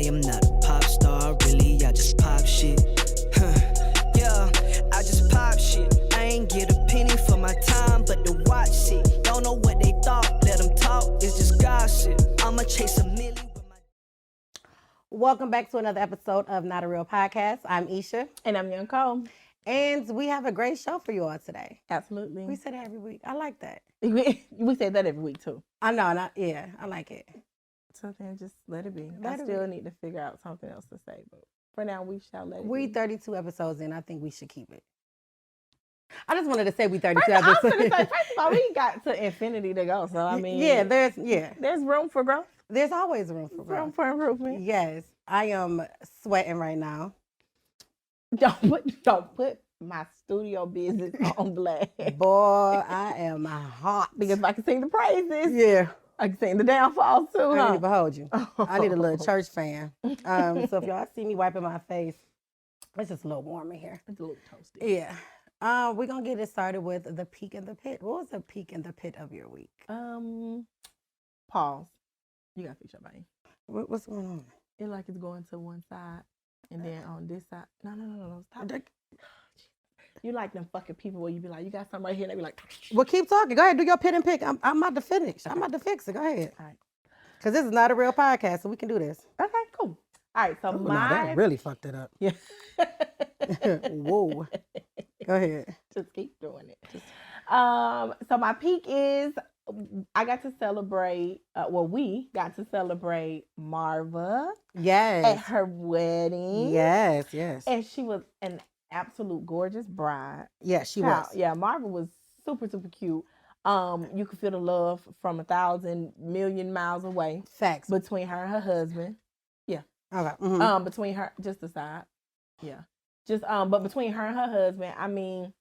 am not a pop star, really, I just pop shit. Yeah, I just pop shit. I ain't get a penny for my time, but to watch shit. Don't know what they thought, let them talk, it's just gossip. I'ma chase a milli with my... Welcome back to another episode of Not a Real Podcast. I'm Isha. And I'm Young Cole. And we have a great show for you all today. Absolutely. We say that every week. I like that. We say that every week too. I know, yeah, I like it. So then just let it be. I still need to figure out something else to say, but for now we shall let it be. 32 episodes in. I think we should keep it. I just wanted to say we 32 episodes. First of all, we got to infinity to go. So I mean, there's room for growth. There's always room for growth. Room for improvement. Yes, I am sweating right now. Don't put my studio business on blast. Boy, I am hot. Because if I can sing the praises, yeah, I can sing the downfalls too. I need to behold you. I need a little church fan. So if y'all see me wiping my face, it's just a little warm in here. It's a little toasty. Yeah. We're gonna get it started with the peak in the pit. What was the peak in the pit of your week? Pause. You gotta fix your brain. What's going on? It's like it's going to one side, and then on this side. No. Stop. You like them fucking people where you be like, you got something right here, and they be like, well, keep talking. Go ahead, do your pit and pick. I'm about to finish. Okay. I'm about to fix it. Go ahead. All right. Because this is not a real podcast, so we can do this. Okay, cool. All right, so that really fucked it up. Yeah. Whoa. Go ahead. Just keep doing it. So my peak is I got to celebrate. We got to celebrate Marva. Yes. At her wedding. Yes. And she was an absolute gorgeous bride. Yeah, she was. Yeah, Marva was super, super cute. You could feel the love from 1,000 million miles away. Facts. Between her and her husband. Yeah. Okay. Mm-hmm. Between her, just the side. Yeah. But between her and her husband, I mean,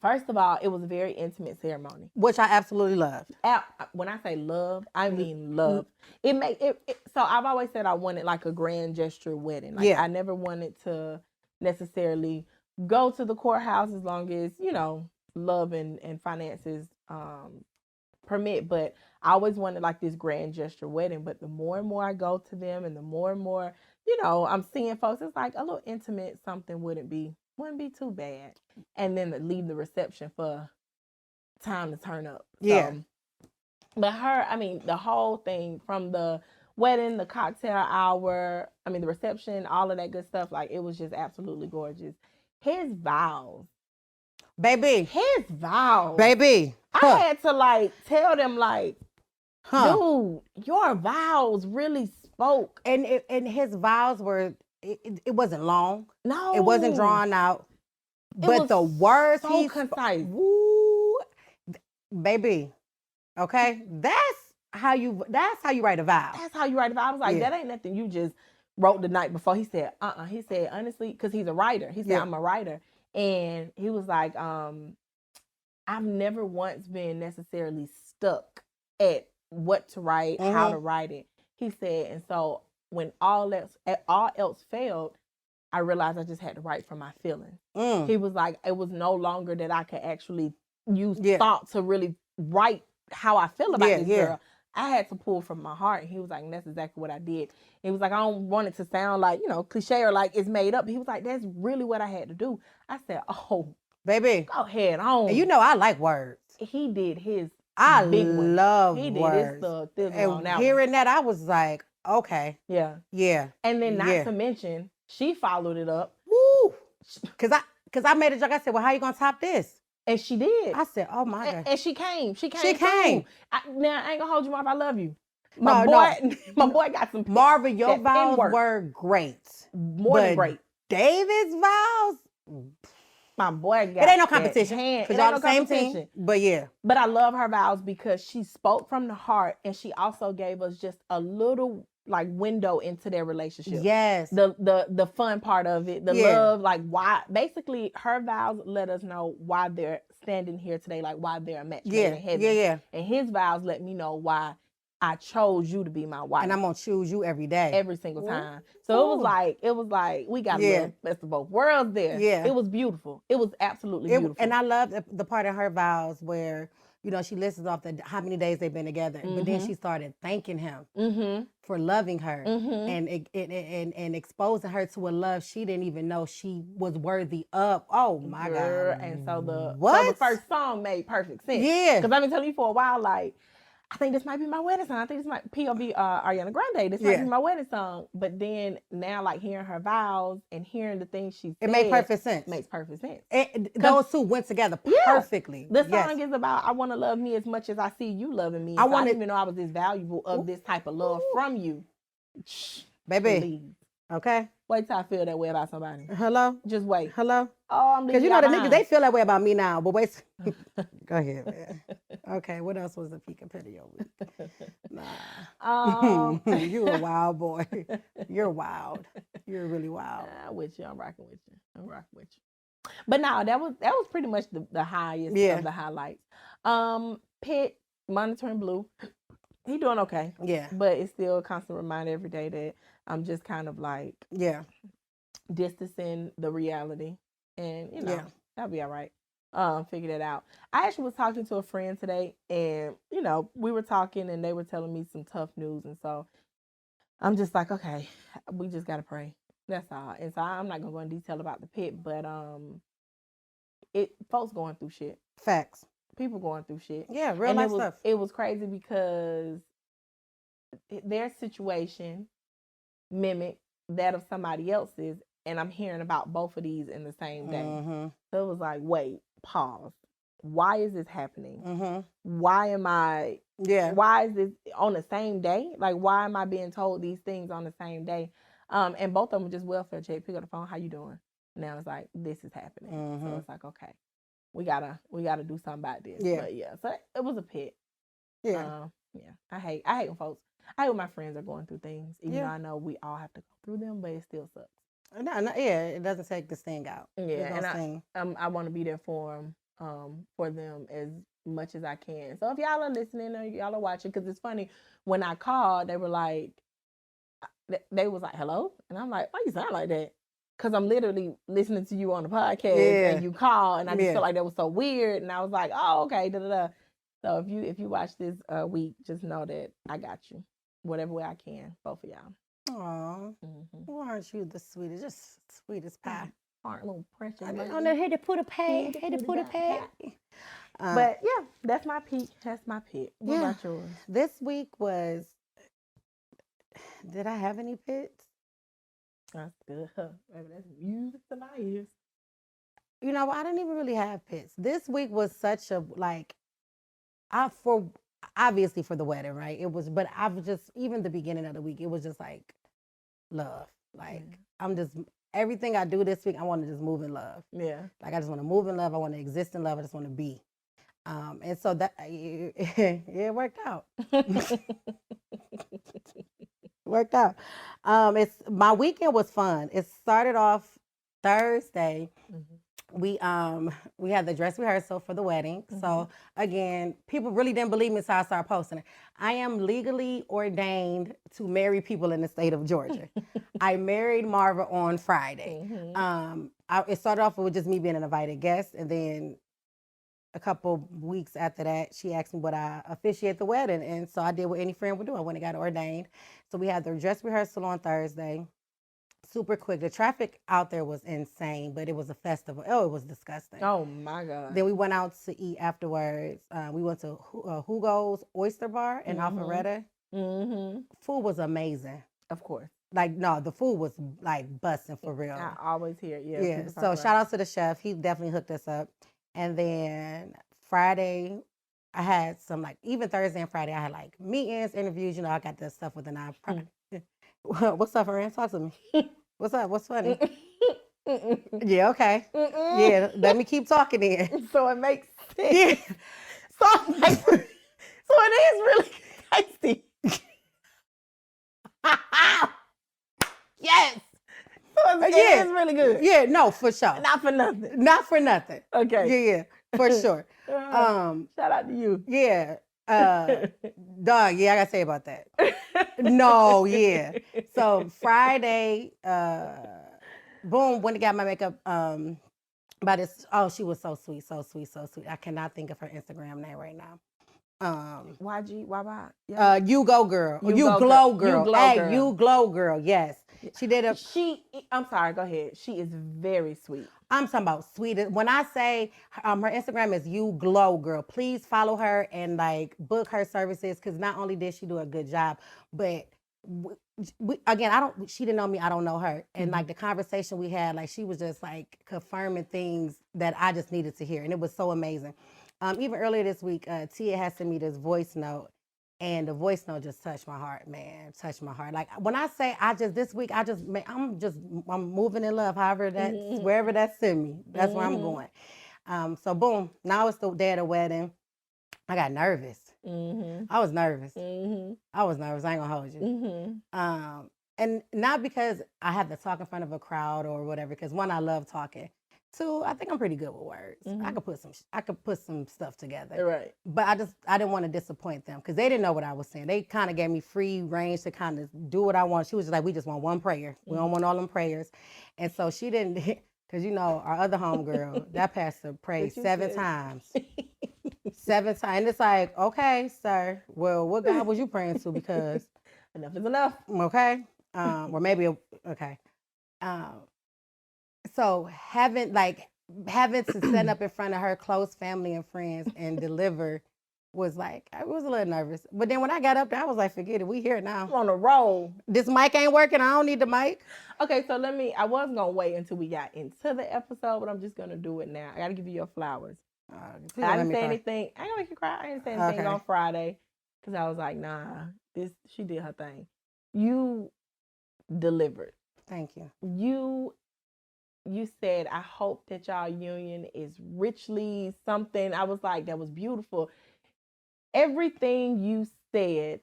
first of all, it was a very intimate ceremony, which I absolutely loved. When I say love, I mean love. So I've always said I wanted like a grand gesture wedding. Like, I never wanted to necessarily go to the courthouse as long as, love and finances permit. But I always wanted like this grand gesture wedding. But the more and more I go to them, and the more and more, I'm seeing folks, it's like a little intimate something wouldn't be too bad. And then to leave the reception for time to turn up. Yeah. But the whole thing from the wedding, the cocktail hour, the reception, all of that good stuff, like it was just absolutely gorgeous. His vows. Baby. His vows. Baby. I had to tell them dude, your vows really spoke. And his vows were, it wasn't long. No. It wasn't drawn out. But the words so concise. Woo, baby. Okay? That's how you write a vow. That's how you write a vow. I was like, that ain't nothing you just wrote the night before. He said, He said, honestly, because he's a writer. He said, I'm a writer. And he was like, I've never once been necessarily stuck at what to write, how to write it. He said, and so when all else failed, I realized I just had to write from my feelings. He was like, it was no longer that I could actually use thought to really write how I feel about this girl. I had to pull from my heart. And he was like, and that's exactly what I did. He was like, I don't want it to sound like, cliche or like it's made up. He was like, that's really what I had to do. I said, oh, baby, go ahead on. And I like words. He did his I big one. love he words. Did his and hearing that, I was like, okay. Yeah. Yeah. And then not to mention, she followed it up. Woo! Cause I made a joke. I said, well, how you gonna top this? And she did. I said, oh my God. And she came. Now I ain't gonna hold you, Marva. I love you. My boy got some. Marva, your vows were great. More than great. David's vows. My boy got. It ain't no competition. Because y'all the same team. But yeah. But I love her vows because she spoke from the heart, and she also gave us just a little window into their relationship. Yes. The fun part of it, the love, why. Basically, her vows let us know why they're standing here today, why they're a match made in heaven. Yeah. And his vows let me know why I chose you to be my wife. And I'm gonna choose you every day. Every single time. So it was like we got a little best of both worlds there. Yeah. It was beautiful. It was absolutely beautiful. And I love the part of her vows where you know, she lists off how many days they've been together. But then she started thanking him for loving her and exposing her to a love she didn't even know she was worthy of. Oh my God. And so what? So the first song made perfect sense. Yeah. Because I've been telling you for a while, like, I think this might be my wedding song. I think this might POV Ariana Grande. This might be my wedding song. But then now, like hearing her vows and hearing the things she said, it made perfect sense. Makes perfect sense. Those two went together perfectly. The song is about I want to love me as much as I see you loving me. I didn't even know I was this valuable of this type of love from you, baby. Please. Okay. Wait till I feel that way about somebody. Hello. Just wait. Hello. Oh, I'm leaving. Because you know the niggas, they feel that way about me now. But wait. Go ahead, man. Okay. What else was the peak and petty your week? Nah. You a wild boy. You're wild. You're really wild. I'm with you. I'm rocking with you. But no, that was pretty much the highest of the highlights. Pitt, Monitoring Blue. He doing okay. Yeah. But it's still a constant reminder every day that I'm just kind of like distancing the reality. And you know, that'll be all right. Figure that out. I actually was talking to a friend today and you know, we were talking and they were telling me some tough news and so I'm just like, okay, we just gotta pray. That's all. And so I'm not gonna go in detail about the pit, but folks going through shit. Facts. People going through shit. Yeah, real life stuff. It was crazy because their situation mimicked that of somebody else's, and I'm hearing about both of these in the same day. So it was like, wait, pause. Why is this happening? Why am I? Why is this on the same day? Like, why am I being told these things on the same day? And both of them just welfare check. Pick up the phone. How you doing? Now it's like this is happening. So it's like, okay, we gotta do something about this. Yeah. But yeah, so it was a pit. Yeah. I hate when folks. I hate when my friends are going through things, even though I know we all have to go through them, but it still sucks. No, it doesn't take the sting out. Yeah, and I want to be there for them as much as I can. So if y'all are listening or y'all are watching, because it's funny, when I called, they were like, they was like, hello? And I'm like, why you sound like that? Because I'm literally listening to you on the podcast and you call, and I just felt like that was so weird. And I was like, oh, okay, da-da-da. So if you watch this week, just know that I got you. Whatever way I can, both of y'all. Aw, why aren't you the sweetest? Just sweet as pie. Aren't a little pressure. On the head to put a pad. But yeah, that's my peak. That's my pick. What about yours? This week was. Did I have any pits? That's good. Maybe that's music to my ears. You know, I didn't even really have pits. This week was such a obviously for the wedding, right? It was, but I've just, even the beginning of the week, it was just like love. Like I'm just, everything I do this week, I want to just move in love. Yeah. Like I just want to move in love. I want to exist in love. I just want to be. And so that, it worked out. Worked out. My weekend was fun. It started off Thursday. We had the dress rehearsal for the wedding. So again, people really didn't believe me, so I started posting it. I am legally ordained to marry people in the state of Georgia. I married Marva on Friday. It started off with just me being an invited guest, and then a couple weeks after that, she asked me would I officiate the wedding, and so I did what any friend would do. I went and got ordained. So we had the dress rehearsal on Thursday. Super quick. The traffic out there was insane, but it was a festival. Oh, it was disgusting. Oh my God. Then we went out to eat afterwards. We went to Hugo's Oyster Bar in Alpharetta. Food was amazing. Of course. Like, no, the food was like busting for real. I always hear it. Yeah. So shout out to the chef. He definitely hooked us up. And then Friday, I had some even Thursday and Friday, I had like meetings, interviews. You know, I got that stuff with the nonprofit. What's up, Ariane? Talk to me. What's up? What's funny? Yeah, okay. Yeah, let me keep talking then. So it makes sense. Yeah. So it is really tasty. Yes. So it is really good. Yeah, no, for sure. Not for nothing. Not for nothing. Okay. Yeah, for sure. Shout out to you. Yeah. Dog, yeah, I gotta say about that. No, yeah. So Friday, boom, went and got my makeup But she was so sweet, so sweet, so sweet. I cannot think of her Instagram name right now. YG, why? You go girl. You You Go glow Girl. girl. You Glow Hey, Girl. you glow girl. Yes. She did a I'm sorry, go ahead. She is very sweet. I'm talking about sweet. When I say her Instagram is you glow girl, please follow her and like book her services because not only did she do a good job, but again, she didn't know me, I don't know her. And like the conversation we had, like she was just like confirming things that I just needed to hear. And it was so amazing. Even earlier this week, Tia had sent me this voice note. And the voice note just touched my heart, man. Touched my heart. Like when I say this week, I'm moving in love. However wherever that's in me, that's where I'm going. So boom, now it's the day of the wedding. I got nervous. I was nervous. I was nervous. I ain't gonna hold you. And not because I have to talk in front of a crowd or whatever. Because one, I love talking. Two, I think I'm pretty good with words. I could put some stuff together. Right. But I didn't want to disappoint them because they didn't know what I was saying. They kind of gave me free range to kind of do what I want. She was just like, we just want one prayer. We don't want all them prayers. And so she didn't, because our other homegirl, that pastor prayed 7 times. 7 times. And it's like, okay, sir. Well, what God was you praying to? Because enough is enough. Okay. Or maybe okay. So having to stand up in front of her close family and friends and deliver was like, I was a little nervous. But then when I got up there, I was like, forget it. We here now. I'm on a roll. This mic ain't working. I don't need the mic. Okay, so I was going to wait until we got into the episode, but I'm just going to do it now. I got to give you your flowers. I didn't say anything. I ain't going to make you cry. I didn't say anything on Friday because I was like, nah, she did her thing. You delivered. Thank you. You said, I hope that y'all union is richly something. I was like, that was beautiful. Everything you said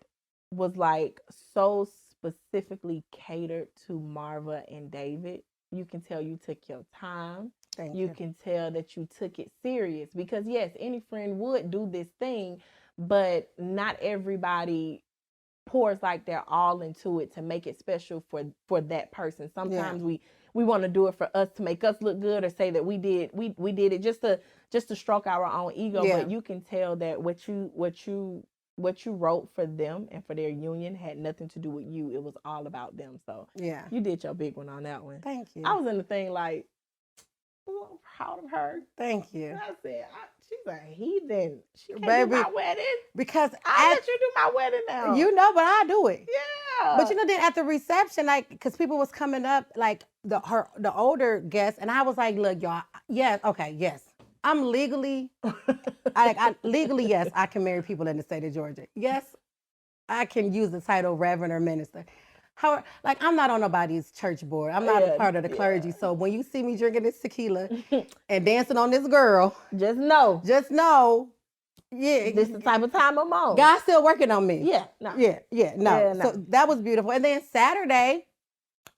was like so specifically catered to Marva and David. You can tell you took your time. Thank you. You can tell that you took it serious because yes, any friend would do this thing, but not everybody pours like they're all into it to make it special for that person. Sometimes we want to do it for us to make us look good or say that we did it just to stroke our own ego. But you can tell that what you wrote for them and for their union had nothing to do with you. It was all about them. So you did your big one on that one. Thank you. I was in the thing like, oh, I'm proud of her. Thank you. And I said, she's a heathen. She can't Baby, do my wedding. Because I'll let you do my wedding now. But I do it. Yeah. But then at the reception, like, because people was coming up, like the older guests, and I was like, look, y'all, yes, I'm legally, yes, I can marry people in the state of Georgia. Yes, I can use the title Reverend or Minister. However, like, I'm not on nobody's church board. I'm not a part of the clergy. So when you see me drinking this tequila and dancing on this girl, just know, yeah, this is the type of time I'm on. God's still working on me. Yeah, no. No. So that was beautiful. And then Saturday,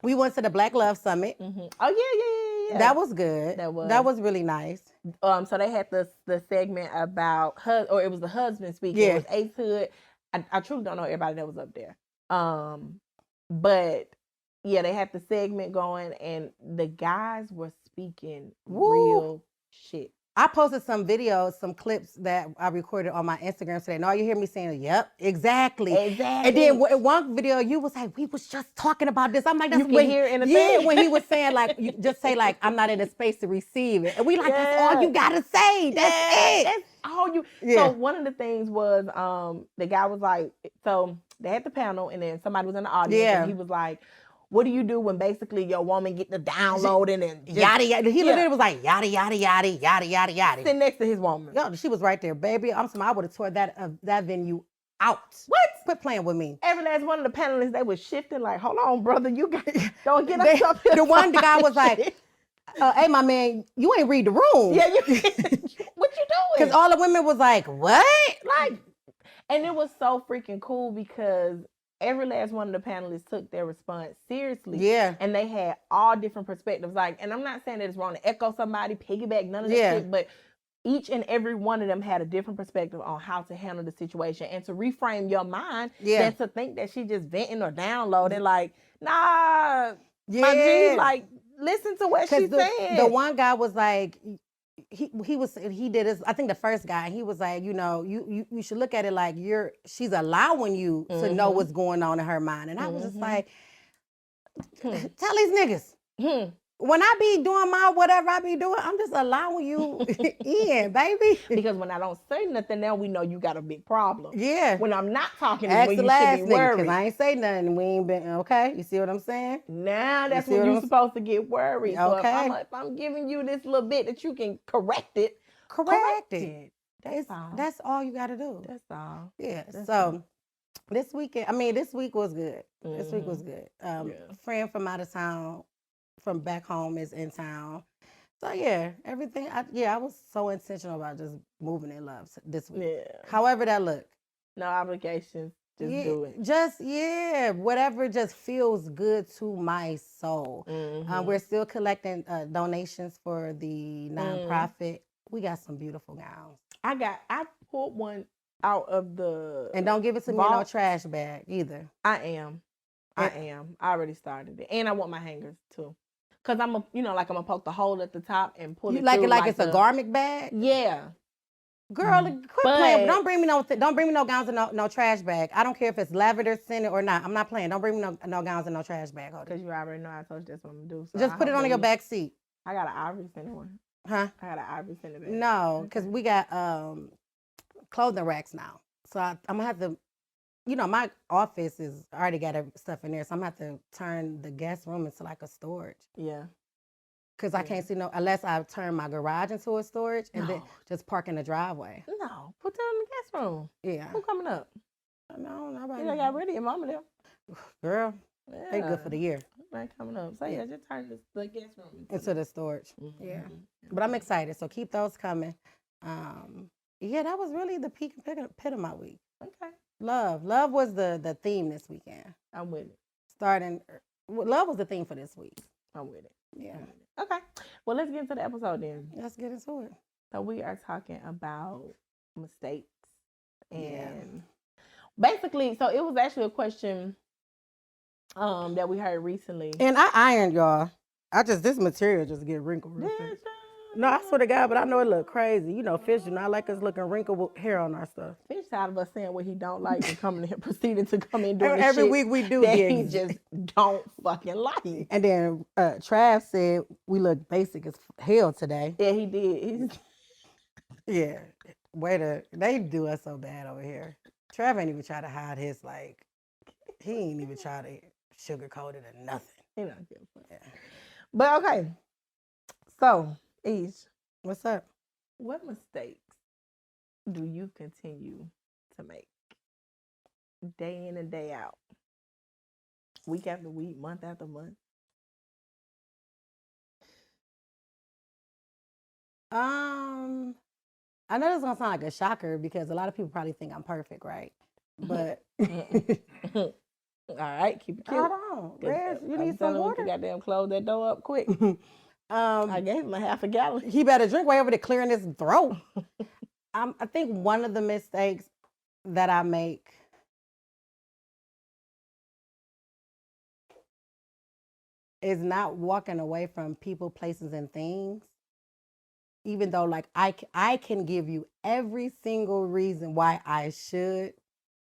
we went to the Black Love Summit. Mm-hmm. Oh yeah. That was good. That was really nice. So they had the segment about it was the husband speaking. It was Ace Hood. I truly don't know everybody that was up there. But yeah, they had the segment going, and the guys were speaking real shit. I posted some videos, some clips that I recorded on my Instagram today. And all you hear me saying, yep, exactly. And then one video, you was like, we was just talking about this. I'm like, that's when hear in the thing. when he was saying, like, you just say, like, I'm not in a space to receive it. And we like, that's all you gotta say. That's it. That's all you. So one of the things was, the guy was like, so they had the panel, and then somebody was in the audience, and he was like, what do you do when basically your woman get the downloading and yada yada? He literally was like yada yada yada yada yada yada. Sitting next to his woman. Yo, she was right there, baby. I would have tore that venue out. What? Quit playing with me. Every last one of the panelists, they was shifting like, hold on, brother, you don't get us up here. The guy was like, hey, my man, you ain't read the room. Yeah, what you doing? Because all the women was like, what? Like, and it was so freaking cool because every last one of the panelists took their response seriously. Yeah. And they had all different perspectives. Like, and I'm not saying that it's wrong to echo somebody, piggyback, none of that shit, but each and every one of them had a different perspective on how to handle the situation and to reframe your mind than to think that she just venting or downloading. Like, nah, my G, like, listen to what she said. The one guy was like, he did his, I think the first guy, he was like, you know, you should look at it like she's allowing you to know what's going on in her mind. And I was just like, tell these niggas. When I be doing my whatever I be doing, I'm just allowing you in, baby. Because when I don't say nothing, now we know you got a big problem. Yeah. When I'm not talking, Ask when the you last should be nigga, worried. because I ain't say nothing. We ain't been, okay? You see what I'm saying? Now that's when you're supposed to get worried. Okay. So if I'm giving you this little bit that you can correct it. That's all you got to do. That's all. Yeah. This week was good. This week was good. A friend from out of town, from back home, is in town. So yeah, everything. I was so intentional about just moving in love this week. Yeah. However that looked. No obligations. Just do it. Whatever just feels good to my soul. We're still collecting donations for the nonprofit. We got some beautiful gowns. I pulled one out of the. And don't give it to me in no trash bag either. I am. I already started it, and I want my hangers too. Cause I'm gonna poke the hole at the top and pull it. Like it's a garment bag. Yeah. Girl, quit playing. Don't bring me no gowns and no trash bag. I don't care if it's lavender scented or not. I'm not playing. Don't bring me no gowns and no trash bag. Because you already know I told you that's what I'm gonna do. So just put it on your back seat. I got an ivory scented one. Huh? I got an ivory scented bag. No, because we got clothing racks now. So I'm gonna have to. My office is already got stuff in there, so I'm gonna have to turn the guest room into like a storage. Yeah. Because I can't see unless I turn my garage into a storage and then just park in the driveway. No, put that in the guest room. Yeah. Who coming up? No, nobody. You got rid of your mama there. Girl, they good for the year. Nobody coming up. So just turn the guest room into the storage. Yeah. But I'm excited, so keep those coming. That was really the peak and pit of my week. Okay. Love was the theme this weekend. I'm with it. Love was the theme for this week. I'm with it. Yeah. Okay. Well, let's get into the episode then. Let's get into it. So we are talking about mistakes. And basically, so it was actually a question that we heard recently. And I ironed, y'all. This material just get wrinkled real quick. No, I swear to God, but I know it look crazy. Fish do not like us looking wrinkled with hair on our stuff. Fish tired of us saying what he don't like and coming in, proceeding to come in doing every week we do that he just don't fucking like. And then Trav said we look basic as hell today. Yeah, he did. Yeah, they do us so bad over here. Trav ain't even try to hide his he ain't even try to sugarcoat it or nothing. He don't give a fuck. Yeah. But okay, so. Ish, what's up? What mistakes do you continue to make day in and day out, week after week, month after month? I know this is gonna sound like a shocker because a lot of people probably think I'm perfect, right? But all right, keep it cute. Hold on, Reg, you need some water. You goddamn close that door up quick. I gave him a half a gallon. He better drink way over there clearing his throat. I think one of the mistakes that I make is not walking away from people, places, and things. Even though I can give you every single reason why I should,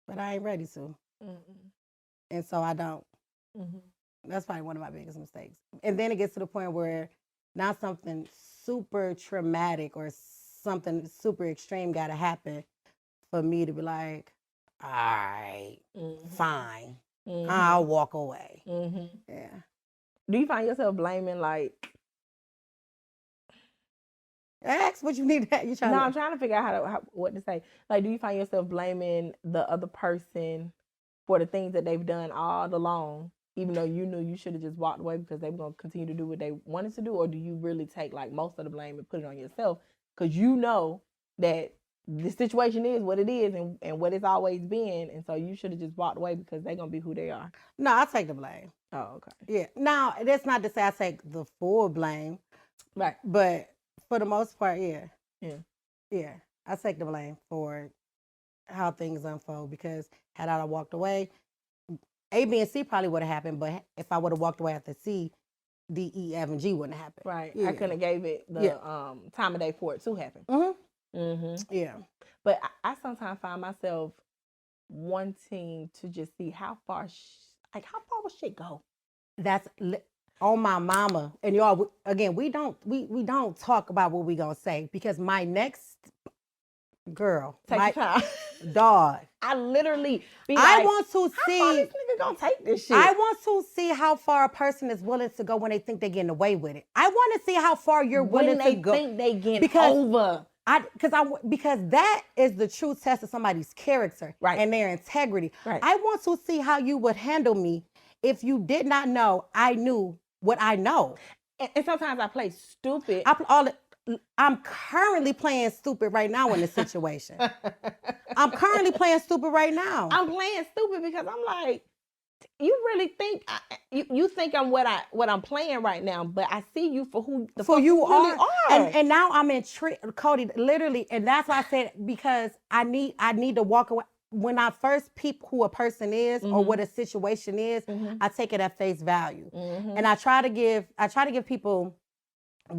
but I ain't ready to. And so I don't. That's probably one of my biggest mistakes. And then it gets to the point where now something super traumatic or something super extreme got to happen for me to be like, all right, fine. I'll walk away. Yeah. Do you find yourself blaming Ask what you need to. I'm trying to figure out what to say. Do you find yourself blaming the other person for the things that they've done all along, even though you knew you should have just walked away because they were going to continue to do what they wanted to do? Or do you really take most of the blame and put it on yourself because you know that the situation is what it is and what it's always been, and so you should have just walked away because they're going to be who they are? No, I take the blame. Oh, okay. Yeah. Now, that's not to say I take the full blame. Right. But for the most part, yeah. Yeah. Yeah. I take the blame for how things unfold because had I walked away, A, B, and C probably would have happened, but if I would have walked away after C, D, E, F, and G wouldn't happen. Right. Yeah. I couldn't have gave it the time of day for it to happen. Yeah. But I sometimes find myself wanting to just see how far will shit go? That's on my mama. And y'all, again, we don't talk about what we gonna say because my next girl, Take my your time. dog. I literally be I like, want to how see. far this nigga gonna take this shit? I want to see how far a person is willing to go when they think they're getting away with it. I want to see how far you're willing to go. When they think they get over. Because that is the true test of somebody's character and their integrity. Right. I want to see how you would handle me if you did not know I knew what I know. And sometimes I play stupid. I'm currently playing stupid right now in this situation. I'm currently playing stupid right now. I'm playing stupid because I'm like, you really think you think I'm what I'm playing right now, but I see you for who the fuck you really are. And now I'm intrigued, Cody, literally, and that's why I said because I need to walk away. When I first peep who a person is or what a situation is, I take it at face value. And I try to give people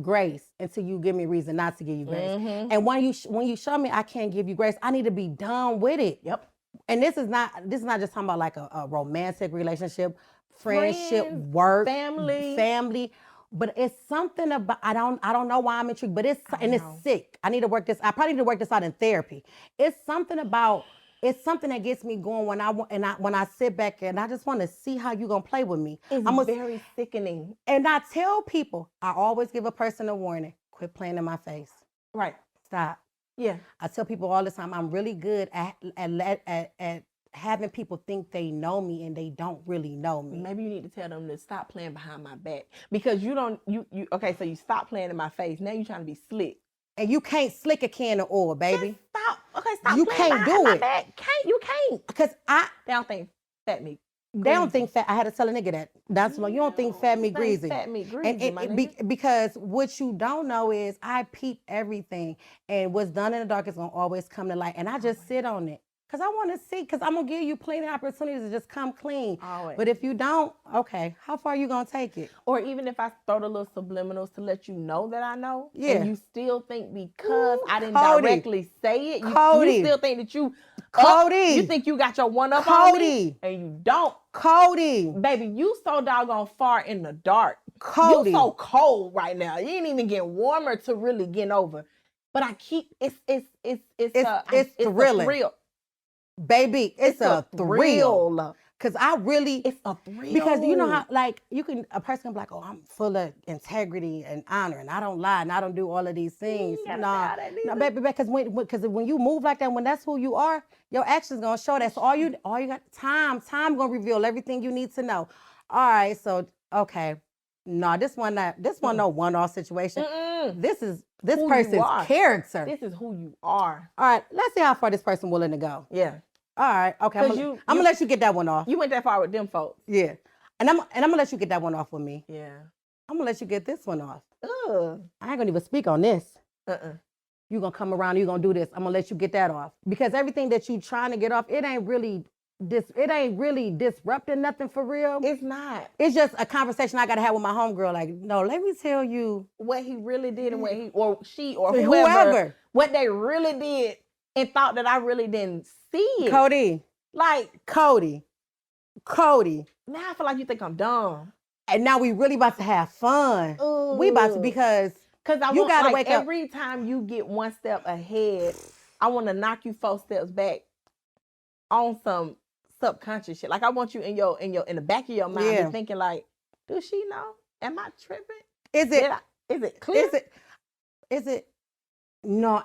grace until you give me a reason not to give you grace. And when you show me I can't give you grace, I need to be done with it. Yep. And this is not just talking about like a romantic relationship, friendship, work, family. But it's something about I don't know why I'm intrigued, but it's sick. I probably need to work this out in therapy. It's something that gets me going when I sit back and I just want to see how you gonna play with me. It's very sickening. And I tell people, I always give a person a warning. Quit playing in my face. Right. Stop. Yeah. I tell people all the time, I'm really good at having people think they know me and they don't really know me. Maybe you need to tell them to stop playing behind my back because okay, so you stop playing in my face. Now you're trying to be slick. And you can't slick a can of oil, baby. Just stop. Okay, stop. You can't do it. You can't. Because they don't think fat meat. They don't think fat. I had to tell a nigga that. That's why you don't think fat meat greasy. Fat meat greasy, because what you don't know is I peep everything, and what's done in the dark is gonna always come to light. And I just sit on it because I want to see. Because I'm gonna give you plenty of opportunities to just come clean. Always. But if you don't, okay, how far are you gonna take it? Or even if I throw the little subliminals to let you know that I know, yeah, and you still think because I didn't directly say it, you still think that you. Cody. You think you got your one up on me? And you don't. Cody. Baby, you so doggone far in the dark. Cody. You so cold right now. You ain't even getting warmer to really get over. But I keep it's thrilling. Baby, it's a thrill. Cause it's a thrill. Because you know how a person can be like, oh, I'm full of integrity and honor, and I don't lie, and I don't do all of these things. No, baby, because when you move like that, when that's who you are, your actions gonna show that. So all you got time gonna reveal everything you need to know. All right, so okay, no, this one no one-off situation. This person's character. This is who you are. All right, let's see how far this person willing to go. Yeah. All right, okay. I'm gonna let you get that one off. You went that far with them folks. Yeah, and I'm gonna let you get that one off with me. Yeah. I'm gonna let you get this one off. I ain't gonna even speak on this. You gonna come around, you gonna do this. I'm gonna let you get that off because everything that you trying to get off, it ain't really disrupting nothing for real. It's not. It's just a conversation I gotta have with my homegirl. Like, no, let me tell you what he really did and what he or she or whoever what they really did and thought that I really didn't see it. Cody. Now I feel like you think I'm dumb. And now we really about to have fun. Ooh. We about to because you gotta wake up. Every time you get one step ahead, I want to knock you 4 steps back on some subconscious shit. Like I want you in the back of your mind thinking like, does she know? Am I tripping? Is it clear? Is it no?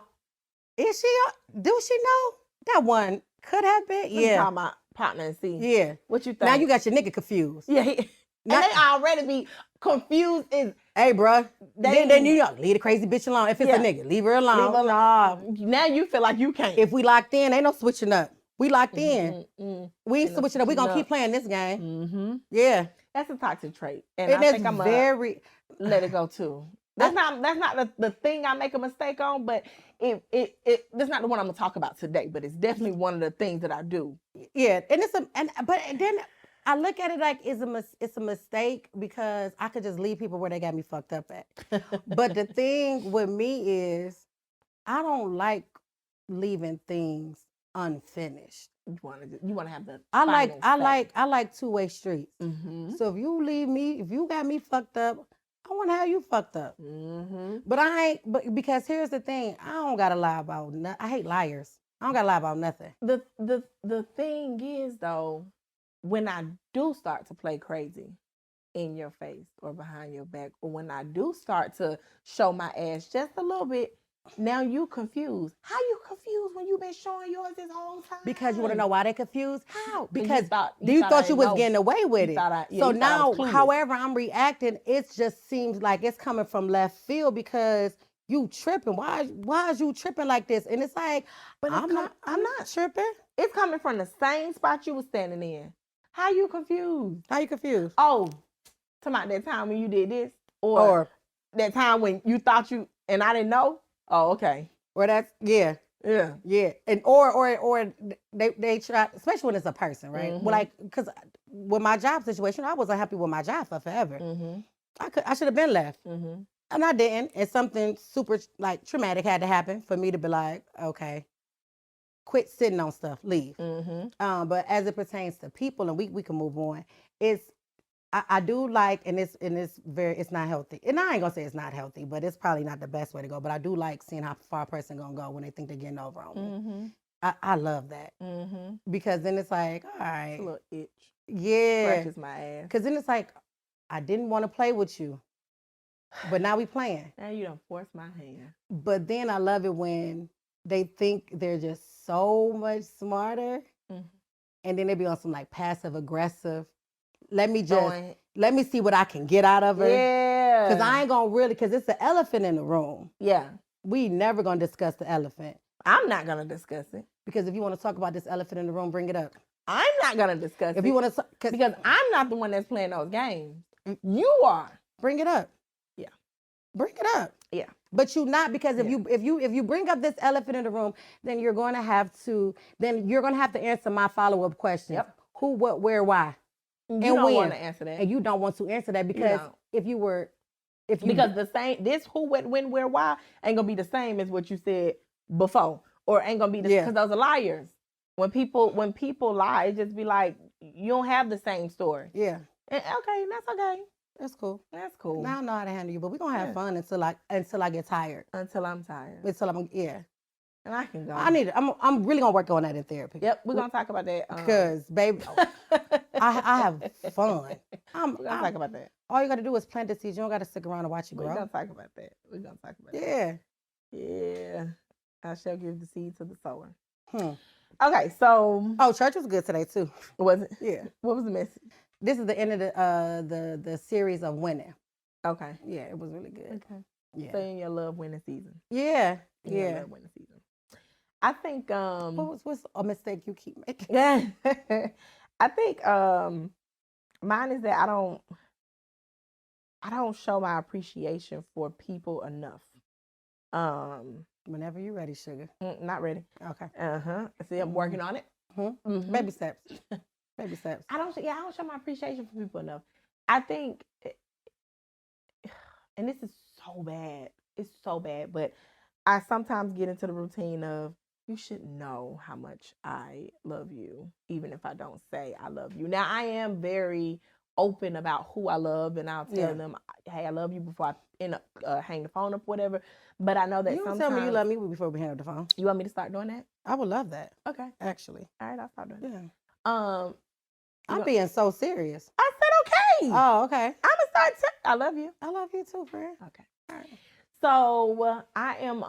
Is she? Do she know? That one could have been. Yeah. Call my partner and see. Yeah. What you think? Now you got your nigga confused. Yeah. And they already be confused. Hey, bro. Then you know, leave the crazy bitch alone. If it's a nigga, leave her alone. Nah. Now you feel like you can't. If we locked in, ain't no switching up. We locked in. We ain't switching up. We gonna keep playing this game. Yeah. That's a toxic trait, and I think I'm very let it go too. That's not the thing I make a mistake on, but that's not the one I'm gonna talk about today. But it's definitely one of the things that I do. Yeah, and but then I look at it like it's a mistake because I could just leave people where they got me fucked up at. But the thing with me is I don't like leaving things unfinished. You want to have the I final like two-way streets. Mm-hmm. So if you got me fucked up, I want to have you fucked up. Mm-hmm. But because here's the thing, I don't gotta lie about nothing. I hate liars. I don't gotta lie about nothing. The thing is though, when I do start to play crazy in your face or behind your back, or when I do start to show my ass just a little bit, now you confused. How you confused when you've been showing yours this whole time? Because you want to know why they confused? How? Because you thought you was know. getting away with it. So now, however I'm reacting, it just seems like it's coming from left field because you tripping. Why is you tripping like this? And it's like, but I'm not tripping. It's coming from the same spot you was standing in. How you confused? How you confused? Oh, talking about that time when you did this, or that time when you thought you and I didn't know. Oh, okay. Or that's yeah, and or they try, especially when it's a person, right? Mm-hmm. Well, like because with my job situation, I wasn't happy with my job for forever. Mm-hmm. I should have been left, mm-hmm. and I didn't. And something super like traumatic had to happen for me to be like, okay, quit sitting on stuff, leave. Mm-hmm. But as it pertains to people, and we can move on. I do like, and it's not healthy. And I ain't gonna say it's not healthy, but it's probably not the best way to go. But I do like seeing how far a person gonna go when they think they're getting over on me. Mm-hmm. I love that because then it's like, all right, it's a little itch. Yeah, scratches my ass. Because then it's like, I didn't want to play with you, but now we playing. Now you done force my hand. But then I love it when they think they're just so much smarter, and then they be on some like passive aggressive. Let me see what I can get out of her. Yeah. Because I ain't going to really, because it's an elephant in the room. Yeah. We never going to discuss the elephant. I'm not going to discuss it. Because if you want to talk about this elephant in the room, bring it up. I'm not going to discuss it. If you want to, because I'm not the one that's playing those games. You are. Bring it up. Yeah. Bring it up. Yeah. But you not, because if you bring up this elephant in the room, then you're going to have to answer my follow-up questions. Yep. Who, what, where, why. You don't want to answer that. And you don't want to answer that because because the same, this who, what, when, where, why ain't going to be the same as what you said before, or ain't going to be the, because those are liars. When people lie, it just be like, you don't have the same story. Yeah. And, okay, that's okay. That's cool. That's cool. Now I know how to handle you, but we're going to have fun until I get tired. Until I'm tired. And I can go. I'm really gonna work on that in therapy. Yep, we're gonna talk about that. Because, baby, I have fun. We're gonna talk about that. All you gotta do is plant the seeds. You don't gotta stick around and watch it grow. We're gonna talk about that. Yeah. I shall give the seed to the sower. Okay, so church was good today too. Was it? Yeah. What was the message? This is the end of the series of winning. Okay. Yeah, it was really good. Okay. Yeah. So in your love winning season. Yeah. Your love winning season. I think what's a mistake you keep making? Yeah. I think mine is that I don't show my appreciation for people enough. Whenever you're ready, sugar. Not ready. Okay. See, I'm working on it. Baby steps. Baby steps. I don't show my appreciation for people enough. I think, and this is so bad. It's so bad, but I sometimes get into the routine of, you should know how much I love you, even if I don't say I love you. Now, I am very open about who I love, and I'll tell them, hey, I love you before I hang the phone up, whatever. But I know that you sometimes... tell me you love me before we hang up the phone. You want me to start doing that? I would love that. Okay. Actually. All right, I'll start doing that. Yeah. I'm being so serious. I said okay. Oh, okay. I'm going to start... I love you. I love you too, friend. Okay. All right. So, I am...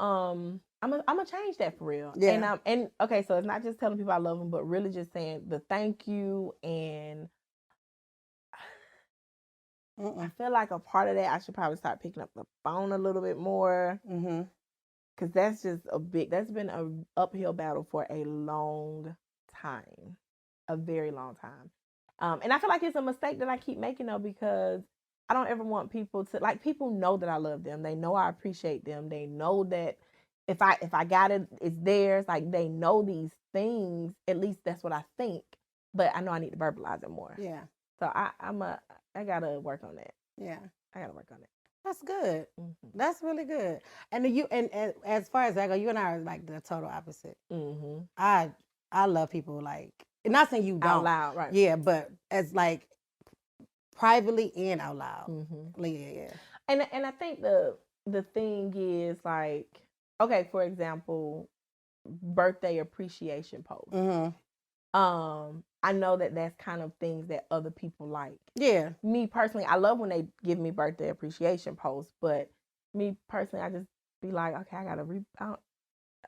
I'm gonna change that for real. Yeah. And okay, so it's not just telling people I love them, but really just saying the thank you. And I feel like a part of that, I should probably start picking up the phone a little bit more. Because that's been an uphill battle for a long time, a very long time. And I feel like it's a mistake that I keep making though, because I don't ever want people to, like, people know that I love them. They know I appreciate them. They know that if I got it, it's theirs. Like, they know these things. At least that's what I think. but I know I need to verbalize it more. Yeah. So I gotta work on that. Yeah. I gotta work on it. That's good. Mm-hmm. That's really good. And and as far as that go, you and I are like the total opposite. Mm-hmm. I love people like, not saying you don't. Out loud, right? Yeah, but as like privately and out loud. Mm-hmm. Yeah. And I think the thing is like, okay, for example, birthday appreciation post. Mm-hmm. I know that that's kind of things that other people like. Yeah. Me personally, I love when they give me birthday appreciation posts, but me personally, I just be like, okay, I gotta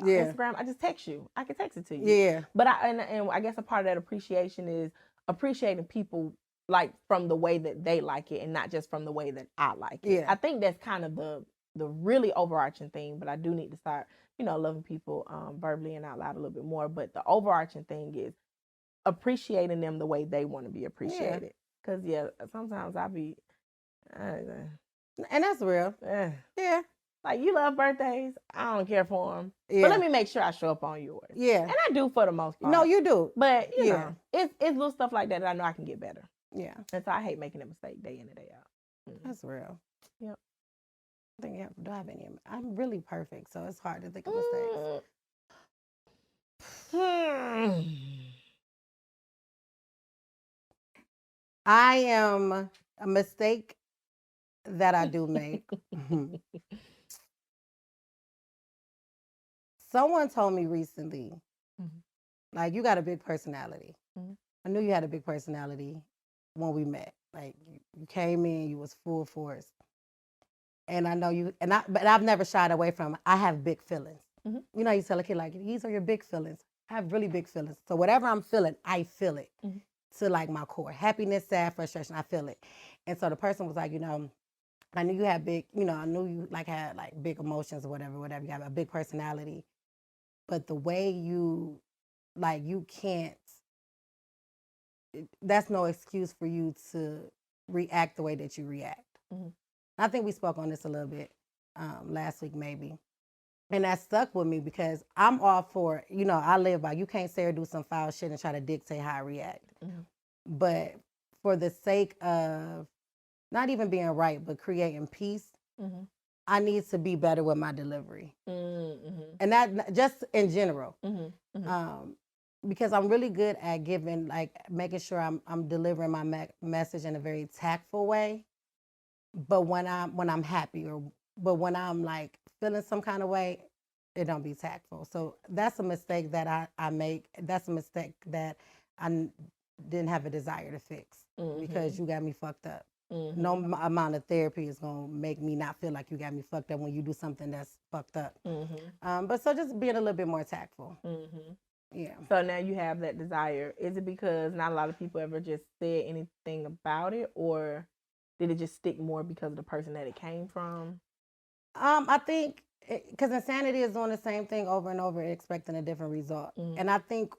Instagram. I just text you. I can text it to you. Yeah. But and I guess a part of that appreciation is appreciating people like from the way that they like it and not just from the way that I like it. Yeah. I think that's kind of the really overarching thing, but I do need to start, loving people verbally and out loud a little bit more. But the overarching thing is appreciating them the way they want to be appreciated. Because, sometimes I be... and that's real. Yeah. Like, you love birthdays. I don't care for them. Yeah. But let me make sure I show up on yours. Yeah. And I do for the most part. No, you do. But, you know, it's little stuff like that I know I can get better. Yeah. And so I hate making a mistake day in and day out. Mm-hmm. That's real. Yep. I think do I have any? I'm really perfect, so it's hard to think of mistakes. I am a mistake that I do make. Someone told me recently, like, you got a big personality. I knew you had a big personality when we met. Like, you came in, you was full force. And I know you, but I've never shied away from, I have big feelings. You know, you tell a kid, like, these are your big feelings. I have really big feelings. So whatever I'm feeling, I feel it to like my core. Happiness, sad, frustration, I feel it. And so the person was like, I knew you had big, I knew you like had like big emotions or whatever. You have a big personality. But the way you can't, that's no excuse for you to react the way that you react. I think we spoke on this a little bit last week maybe. And that stuck with me because I'm all for, I live by, you can't say or do some foul shit and try to dictate how I react. But for the sake of not even being right, but creating peace, I need to be better with my delivery. And that just in general. Because I'm really good at giving, like making sure I'm delivering my message in a very tactful way. But when I'm happy but when I'm like feeling some kind of way, it don't be tactful. So that's a mistake that I make. That's a mistake that I didn't have a desire to fix because you got me fucked up. No amount of therapy is going to make me not feel like you got me fucked up when you do something that's fucked up. But so just being a little bit more tactful. Yeah. So now you have that desire. Is it because not a lot of people ever just said anything about it, or did it just stick more because of the person that it came from? I think because insanity is doing the same thing over and over, expecting a different result. And I think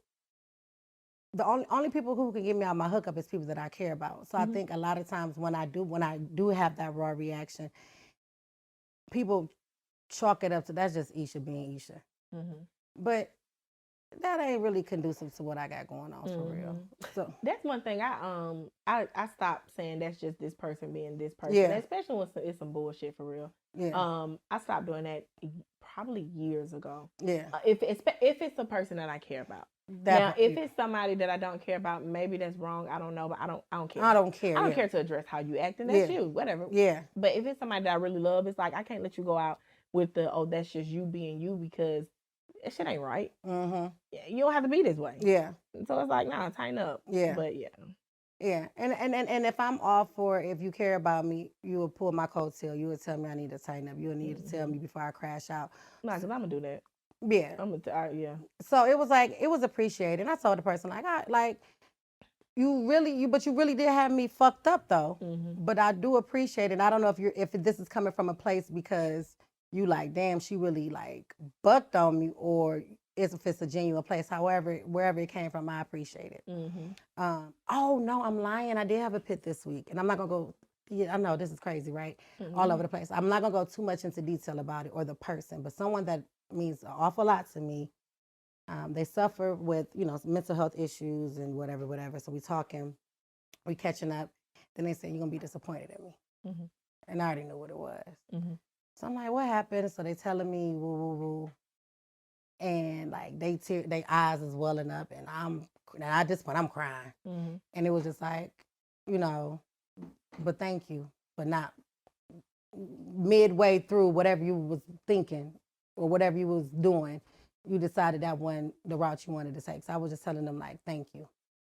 the only people who can get me out my hookup is people that I care about. So I think a lot of times when I do have that raw reaction, people chalk it up to that's just Isha being Isha. But that ain't really conducive to what I got going on for real. So that's one thing I stopped saying that's just this person being this person. Yeah. Especially when it's some bullshit for real. Yeah. I stopped doing that probably years ago. Yeah. If it's a person that I care about. Now, if it's somebody that I don't care about, maybe that's wrong. I don't know, but I don't care. I don't care. I don't care to address how you acting. That's you, whatever. Yeah. But if it's somebody that I really love, it's like I can't let you go out with that's just you being you because that shit ain't right. You don't have to be this way. Yeah. So it's like, nah, tighten up. Yeah. But yeah. Yeah. And if I'm all for, if you care about me, you will pull my coattail. You would tell me I need to tighten up. You would need to tell me before I crash out. Nah, because I'm going to do that. Yeah. Yeah. So it was like, it was appreciated. And I told the person, like, you really did have me fucked up though. But I do appreciate it. I don't know if this is coming from a place because you like, damn, she really like bucked on me, or if it's a genuine place. However, wherever it came from, I appreciate it. Oh no, I'm lying. I did have a pit this week, and I'm not gonna go. Yeah, I know this is crazy, right? All over the place. I'm not gonna go too much into detail about it or the person, but someone that means an awful lot to me They suffer with, mental health issues and whatever. So we talking, we catching up. Then they say, you're going to be disappointed in me. Mm-hmm. And I already knew what it was. Mm-hmm. So I'm like, what happened? So they telling me, woo, woo, woo. And like they eyes is welling up, and at this point I'm crying. Mm-hmm. And it was just like, but thank you, but not midway through whatever you was thinking or whatever you was doing, you decided that wasn't the route you wanted to take. So I was just telling them like, thank you.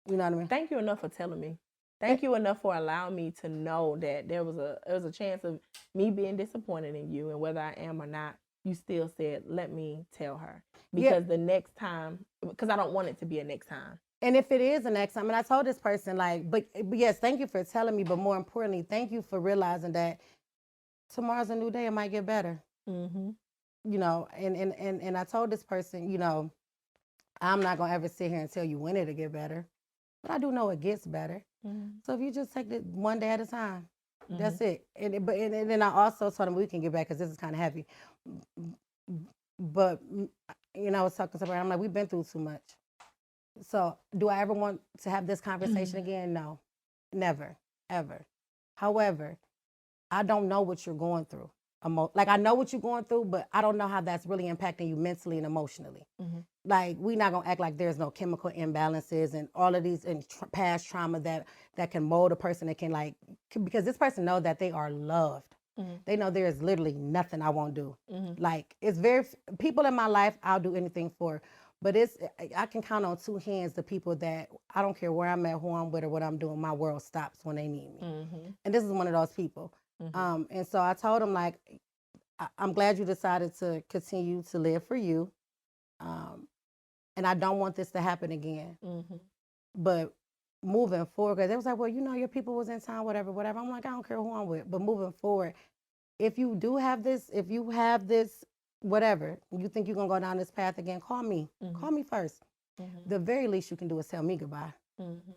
You know what I mean? Thank you enough for telling me. Thank you enough for allowing me to know that there was a chance of me being disappointed in you, and whether I am or not, you still said, let me tell her. Because the next time, because I don't want it to be a next time. And if it is the next time, and I told this person like, but yes, thank you for telling me, but more importantly, thank you for realizing that tomorrow's a new day, it might get better. Mm-hmm. And I told this person, I'm not gonna ever sit here and tell you when it'll get better, but I do know it gets better. Mm-hmm. So if you just take it one day at a time, Mm-hmm. that's it. And then I also told them we can get back because this is kind of heavy. But I was talking to somebody. I'm like, we've been through too much. So do I ever want to have this conversation again? No, never, ever. However, I don't know what you're going through. Like I know what you're going through, but I don't know how that's really impacting you mentally and emotionally. Mm-hmm. Like we're not gonna act like there's no chemical imbalances and all of these and past trauma that can mold a person. That can because this person know that they are loved. Mm-hmm. They know there is literally nothing I won't do. Mm-hmm. Like it's very people in my life I'll do anything for, but I can count on two hands the people that I don't care where I'm at, who I'm with, or what I'm doing. My world stops when they need me, Mm-hmm. and this is one of those people. Mm-hmm. And so I told him like, I'm glad you decided to continue to live for you, and I don't want this to happen again. Mm-hmm. But moving forward, because it was like, well, your people was in town, whatever. I'm like, I don't care who I'm with, but moving forward, if you have this, whatever, you think you're gonna go down this path again, call me. Mm-hmm. Call me first. Mm-hmm. The very least you can do is tell me goodbye. Mm-hmm.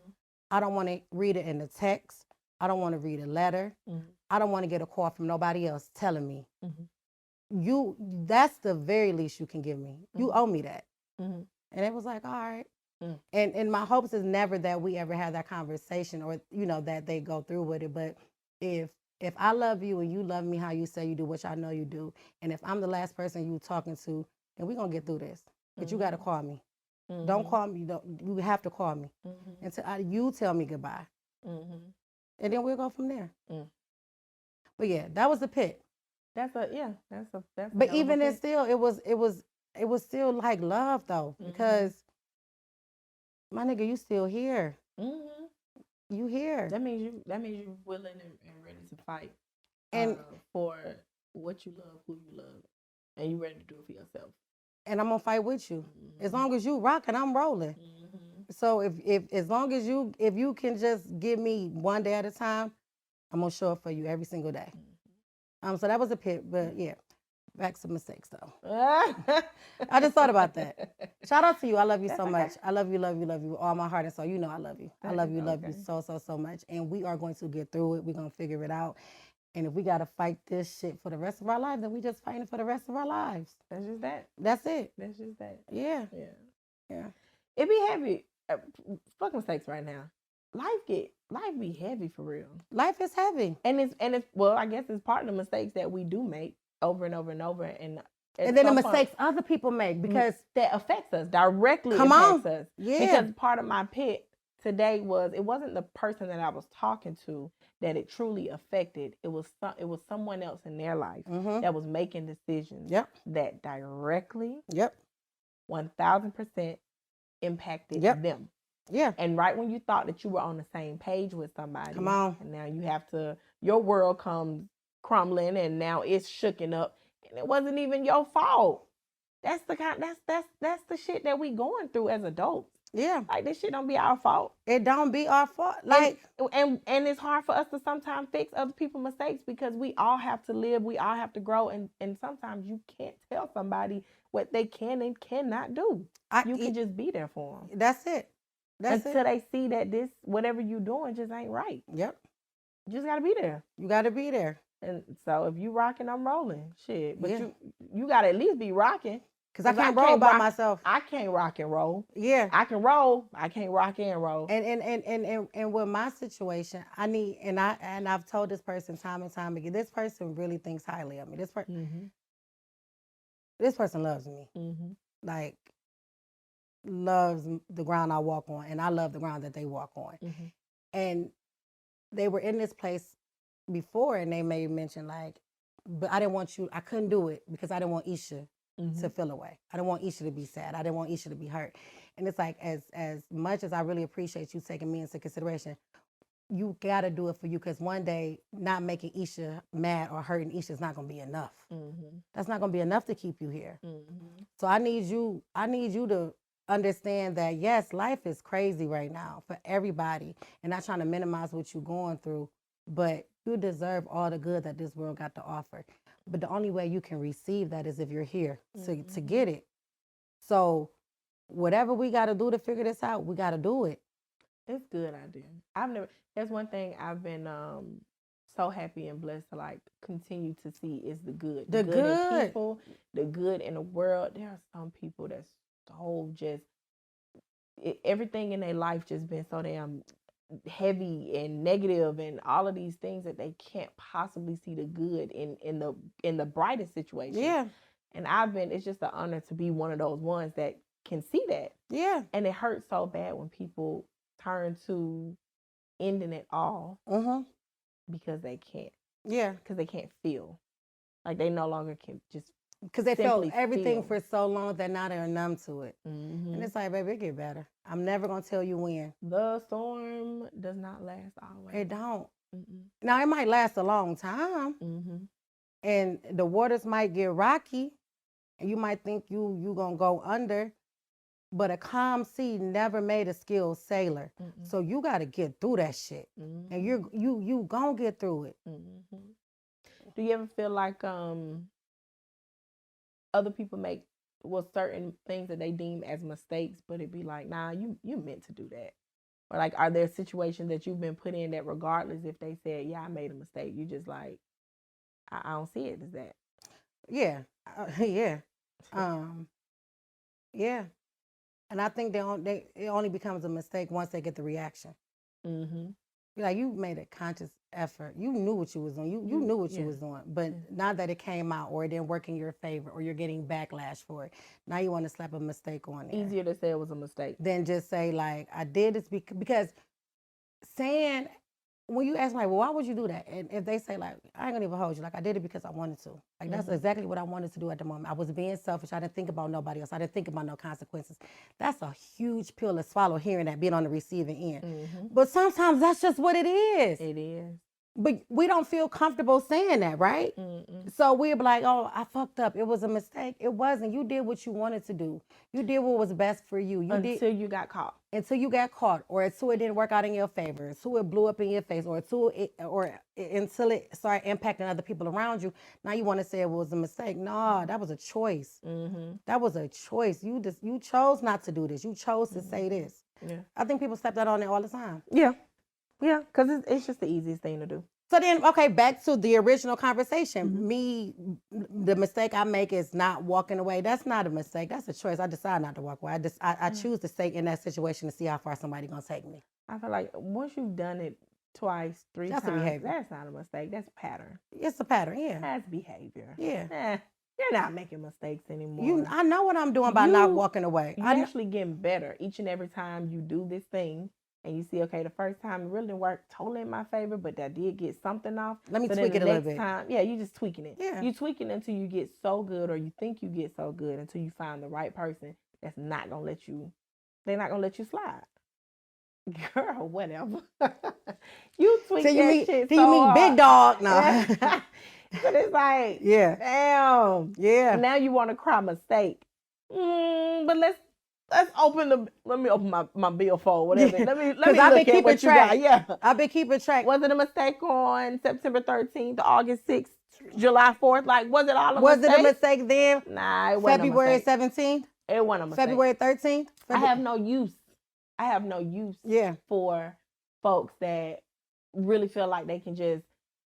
I don't want to read it in the text. I don't want to read a letter. Mm-hmm. I don't want to get a call from nobody else telling me. Mm-hmm. That's the very least you can give me. You owe me that. Mm-hmm. And it was like, all right. Mm. And my hopes is never that we ever have that conversation or, that they go through with it. But if I love you and you love me how you say you do, which I know you do, and if I'm the last person you talking to, then we're going to get through this. But you got to call me. Mm-hmm. Don't call me. You have to call me. Mm-hmm. Until you tell me goodbye. Mm-hmm. And then we'll go from there. Mm. But yeah, that was the pit. That's But even then still, it was still like love though, because my nigga, you still here. Mm-hmm. You here. That means you're willing and ready to fight and for what you love, who you love, and you ready to do it for yourself. And I'm gonna fight with you. As long as you rocking, I'm rolling. So if as long as you can just give me one day at a time, I'm gonna show up for you every single day. So that was a pit, but yeah, back to mistakes though. I just thought about that. Shout out to you. I love you so much. I love you with all my heart and soul. I love you. I love you so much. And we are going to get through it. We're gonna figure it out. And if we gotta fight this shit for the rest of our lives, then we just fighting it for the rest of our lives. That's just that. That's it. That's just that. Yeah. It be heavy. Fuck mistakes right now. Life be heavy for real. Life is heavy. And it's well, I guess it's part of the mistakes that we do make over and over and over. And then the mistakes other people make because that affects us directly. Affects us. Yeah. Because part of my pit today it wasn't the person that I was talking to that it truly affected. It was someone else in their life that was making decisions that directly 1000% impacted them. Yeah. And right when you thought that you were on the same page with somebody, come on, and now your world comes crumbling and now it's shooken up and it wasn't even your fault. That's the shit that we going through as adults. Yeah. Like this shit don't be our fault. It don't be our fault. Like and it's hard for us to sometimes fix other people's mistakes because we all have to live, we all have to grow, and sometimes you can't tell somebody what they can and cannot do. You can just be there for them. That's it. Until they see that this whatever you doing just ain't right. Yep. You just gotta be there. You gotta be there. And so if you rocking, I'm rolling. Shit. But you gotta at least be rocking. Because I can't roll by myself. I can't rock and roll. Yeah. I can roll. I can't rock and roll. And with my situation, I need, and I've told this person time and time again, this person really thinks highly of me. This person loves me. Like, loves the ground I walk on, and I love the ground that they walk on. And they were in this place before, and they may mention like, but I didn't want you, I couldn't do it because I didn't want Isha to feel away. I didn't want Isha to be sad. I didn't want Isha to be hurt. And it's like, as much as I really appreciate you taking me into consideration, you gotta do it for you, because one day not making Isha mad or hurting Isha is not gonna be enough. That's not gonna be enough to keep you here. So I need you to understand that, yes, life is crazy right now for everybody, and not trying to minimize what you're going through, but you deserve all the good that this world got to offer. But the only way you can receive that is if you're here to get it. So whatever we got to do to figure this out, we got to do it. It's good idea. That's one thing I've been so happy and blessed to like continue to see is the good. The good in people, the good in the world. There are some people that's so just, everything in their life just been so damn heavy and negative and all of these things that they can't possibly see the good in the brightest situation. Yeah. And it's just an honor to be one of those ones that can see that. Yeah. And it hurts so bad when people turn to ending it all because they can't. Yeah. Because they can't feel. Like they no longer can just, because they felt everything for so long that now they're numb to it. And it's like, baby, it get better. I'm never going to tell you when. The storm does not last always. It don't. Now, it might last a long time. And the waters might get rocky. And you might think you going to go under. But a calm sea never made a skilled sailor. So you got to get through that shit. And you going to get through it. Do you ever feel like other people make certain things that they deem as mistakes, but it'd be like, nah, you meant to do that? Or like, are there situations that you've been put in that regardless if they said, yeah, I made a mistake, you just like, I don't see it as that? Yeah. Yeah. Yeah. And I think it only becomes a mistake once they get the reaction. Like, you made a conscious effort. You knew what you was doing. You knew what you was doing. But now that it came out or it didn't work in your favor or you're getting backlash for it, now you want to slap a mistake on it. Easier to say it was a mistake than just say, like, I did this because saying, when you ask me, like, well, why would you do that? And if they say, like, I ain't gonna even hold you, like, I did it because I wanted to. Like, that's exactly what I wanted to do at the moment. I was being selfish. I didn't think about nobody else. I didn't think about no consequences. That's a huge pill to swallow, hearing that, being on the receiving end. But sometimes that's just what it is. It is. But we don't feel comfortable saying that, right? So we're like, oh, I fucked up. It was a mistake. It wasn't. You did what you wanted to do. You did what was best for you. Until you got caught. Until you got caught, or until it didn't work out in your favor, until it blew up in your face, or until it started impacting other people around you. Now you want to say it was a mistake. No, that was a choice. That was a choice. You chose not to do this. You chose to say this. Yeah. I think people step that on there all the time. Yeah. Yeah, because it's just the easiest thing to do. So then, okay, back to the original conversation. The mistake I make is not walking away. That's not a mistake. That's a choice. I decide not to walk away. I choose to stay in that situation to see how far somebody's going to take me. I feel like once you've done it twice, three that's times, a behavior. That's not a mistake. That's a pattern. It's a pattern, yeah. That's behavior. Yeah. You're not making mistakes anymore. I know what I'm doing by not walking away. You're actually getting better each and every time you do this thing. And you see, okay, the first time it really didn't work totally in my favor, but that did get something off. Let me tweak it a little bit. Yeah, you just tweaking it. Yeah. You tweaking until you get so good, or you think you get so good, until you find the right person that's not gonna let you. They're not gonna let you slide. Girl, whatever. You tweak that shit so you mean hard. big dog now? But it's like, yeah, damn, yeah. Now you want to cry mistake. But let's open let me open my billfold, whatever. Let me look at what you got. Yeah. I've been keeping track. Was it a mistake on September 13th, August 6th, July 4th? Like, was it all a mistake? Was it a mistake then? Nah, it wasn't February a mistake. 17th? It wasn't a mistake. February 13th? I have no use for folks that really feel like they can just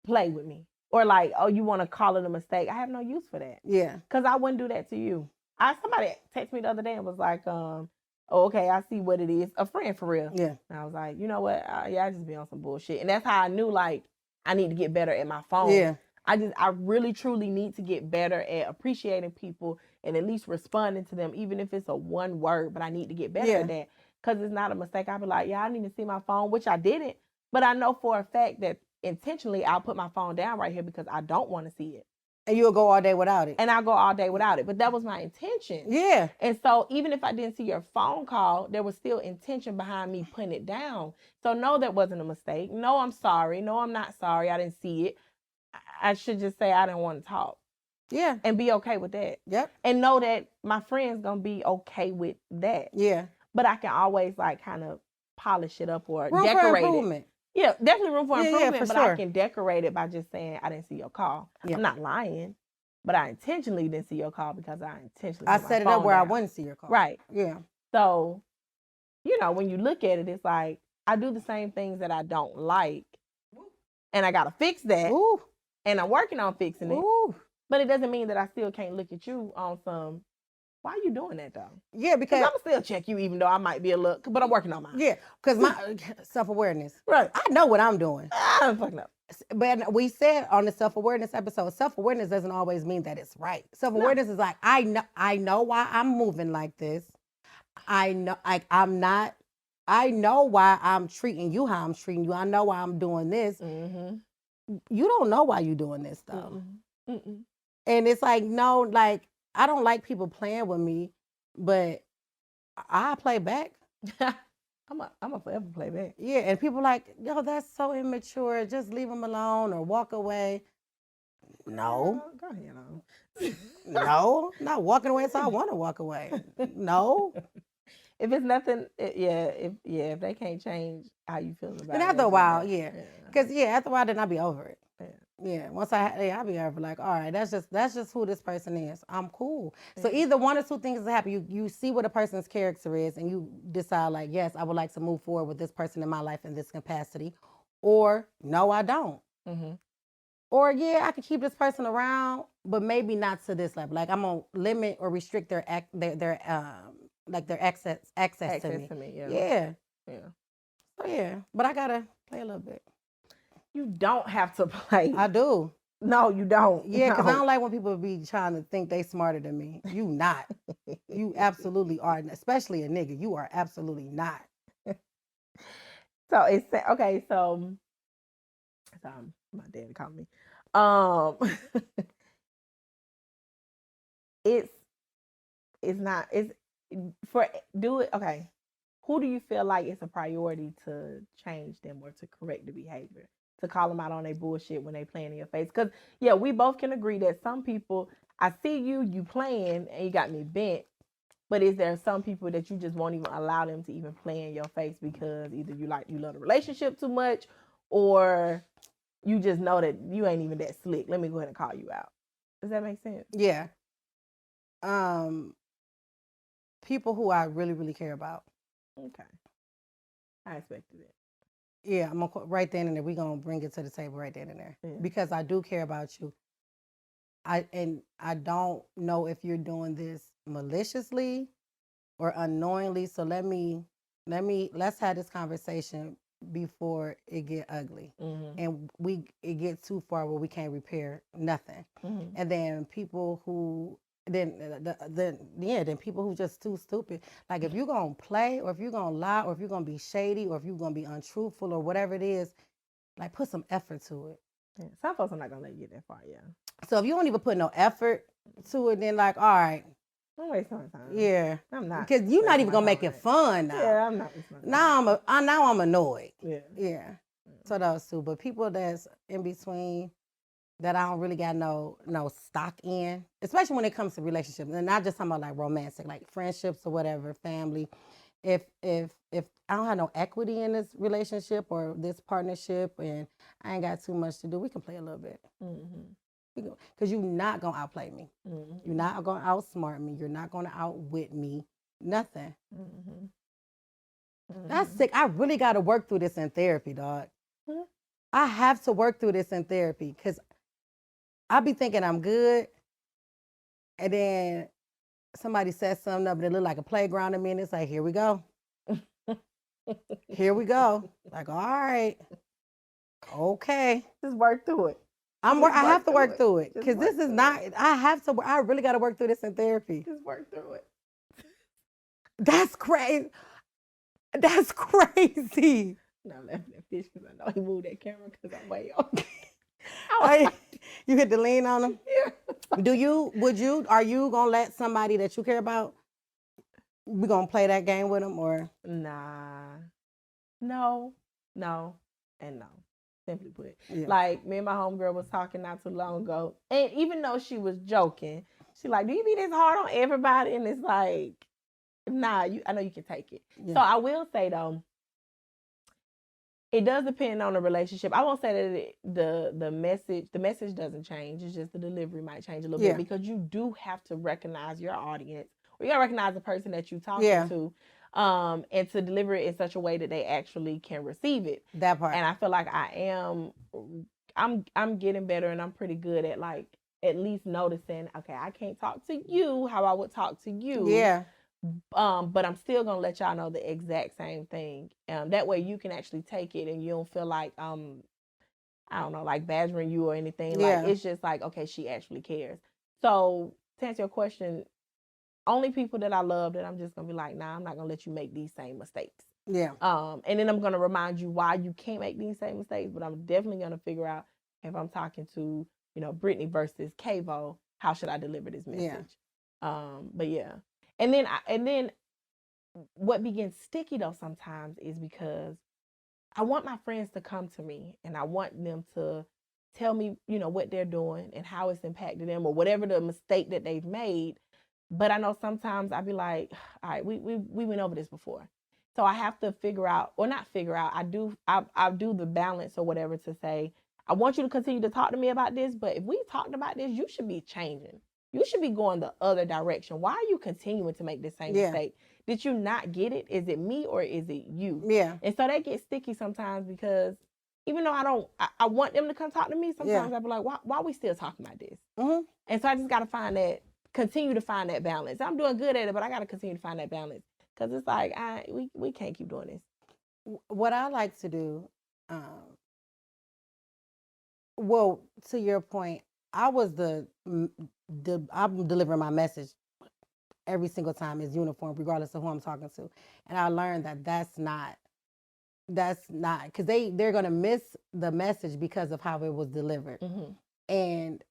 play with me. Or like, oh, you want to call it a mistake. I have no use for that. Yeah. Because I wouldn't do that to you. Somebody texted me the other day and was like, oh, okay, I see what it is. A friend for real. Yeah. And I was like, you know what? Yeah, I just be on some bullshit. And that's how I knew, like, I need to get better at my phone. Yeah. I really, truly need to get better at appreciating people and at least responding to them, even if it's a one word, but I need to get better at that. Because it's not a mistake. I'll be like, yeah, I need to see my phone, which I didn't. But I know for a fact that intentionally I'll put my phone down right here because I don't want to see it. And you'll go all day without it. And I'll go all day without it. But that was my intention. Yeah. And so even if I didn't see your phone call, there was still intention behind me putting it down. So no, that wasn't a mistake. No, I'm sorry. No, I'm not sorry. I didn't see it. I should just say I didn't want to talk. Yeah. And be okay with that. Yep. And know that my friend's going to be okay with that. Yeah. But I can always like kind of polish it up or room decorate for improvement. it. Yeah, definitely room for improvement. Yeah, for but sure. I can decorate it by just saying I didn't see your call. Yeah. I'm not lying. But I intentionally didn't see your call because I intentionally set it up where down. I wouldn't see your call. Right. Yeah. So, you know, when you look at it, it's like I do the same things that I don't like. And I got to fix that. Ooh. And I'm working on fixing it. Ooh. But it doesn't mean that I still can't look at you on some, why are you doing that though? Yeah, because I'm still check you even though I might be a little, but I'm working on mine. Yeah, because my self-awareness. Right. I know what I'm doing. I'm fucking up. But we said on the self-awareness episode, self-awareness doesn't always mean that it's right. Self-awareness is like, I know why I'm moving like this. I know I know why I'm treating you how I'm treating you. I know why I'm doing this. Mm-hmm. You don't know why you're doing this though. Mm-mm. And it's like, no, like, I don't like people playing with me, but I play back. I'm a forever play back. Yeah, and people like, yo, that's so immature. Just leave them alone or walk away. No. Go ahead. No, not walking away. So I want to walk away. No. If it's nothing, if they can't change how you feel about it. And after a while, because after a while, then I'll be over it. Yeah, once I'll be over like, all right, that's just who this person is. I'm cool. So either one or two things that happen. You see what a person's character is, and you decide like, yes, I would like to move forward with this person in my life in this capacity, or no, I don't. Mm-hmm. Or I could keep this person around, but maybe not to this level. Like I'm gonna limit or restrict their access to me. Yeah. So but I gotta play a little bit. You don't have to play. I do. No, you don't. Yeah, because I don't like when people be trying to think they smarter than me. You not. You absolutely are. Especially a nigga. You are absolutely not. So it's okay. So my dad called me. It's not. It's for do it. Okay. Who do you feel like it's a priority to change them or to correct the behavior? To call them out on their bullshit when they playing in your face. Because, we both can agree that some people, I see you playing and you got me bent. But is there some people that you just won't even allow them to even play in your face because either you love the relationship too much or you just know that you ain't even that slick. Let me go ahead and call you out. Does that make sense? Yeah. People who I really, really care about. Okay. I expected it. Yeah, I'm gonna right then and there. We're gonna bring it to the table right then and there because I do care about you. I don't know if you're doing this maliciously or unknowingly. So let's have this conversation before it get ugly and it get too far where we can't repair nothing. And then people who then people who just too stupid. Like if you're gonna play or if you're gonna lie or if you're gonna be shady or if you're gonna be untruthful or whatever it is, like put some effort to it. Yeah. Some folks are not gonna let you get that far, So if you don't even put no effort to it, then like, all right. Don't waste my time. Yeah. I'm not. Because you're not even gonna make it fun now. Yeah, I'm not. Now I'm annoyed. Yeah. Yeah. So those two. But people that's in between that I don't really got no stock in, especially when it comes to relationships, and not just talking about like romantic, like friendships or whatever, family. If I don't have no equity in this relationship or this partnership, and I ain't got too much to do, we can play a little bit. Because you're not gonna outplay me. You're not gonna outsmart me. You're not gonna outwit me. Nothing. That's sick. I really got to work through this in therapy, dog. I have to work through this in therapy because I be thinking I'm good, and then somebody set something up and it looked like a playground to me, and it's like, here we go. Here we go. Like, all right. Okay. Just work through it. I have to work through it because this is not, I really got to work through this in therapy. Just work through it. That's crazy. That's crazy. No, I'm laughing at Fish because I know he moved that camera because I'm way off. You hit the lean on him? Yeah. Are you going to let somebody that you care about, we going to play that game with them or? Nah. No, and no. Simply put. Yeah. Like, me and my homegirl was talking not too long ago. And even though she was joking, she like, do you be this hard on everybody? And it's like, nah, I know you can take it. Yeah. So I will say, though, it does depend on the relationship. I won't say that the message doesn't change. It's just the delivery might change a little bit because you do have to recognize your audience. Or you got to recognize the person that you're talking to. And to deliver it in such a way that they actually can receive it. That part. And I feel like I'm getting better, and I'm pretty good at like at least noticing, okay, I can't talk to you how I would talk to you. Yeah. But I'm still gonna let y'all know the exact same thing. That way you can actually take it and you don't feel like I don't know, like badgering you or anything. Yeah. Like it's just like, okay, she actually cares. So to answer your question, only people that I love that I'm just going to be like, nah, I'm not going to let you make these same mistakes. Yeah. And then I'm going to remind you why you can't make these same mistakes, but I'm definitely going to figure out if I'm talking to, Brittany versus Kavo, how should I deliver this message? Yeah. But yeah. And then what begins sticky though sometimes is because I want my friends to come to me and I want them to tell me, what they're doing and how it's impacted them or whatever the mistake that they've made. But I know sometimes I'd be like, all right, we went over this before. So I have to I do the balance or whatever to say, I want you to continue to talk to me about this, but if we talked about this, you should be changing. You should be going the other direction. Why are you continuing to make the same mistake? Did you not get it? Is it me or is it you? Yeah. And so that gets sticky sometimes because even though I want them to come talk to me, sometimes I'd be like, why are we still talking about this? Mm-hmm. And so I just got to continue to find that balance. I'm doing good at it, but I got to continue to find that balance because it's like we can't keep doing this. What I like to do, well, to your point, I'm delivering my message every single time is uniform, regardless of who I'm talking to, and I learned that that's not because they're gonna miss the message because of how it was delivered, and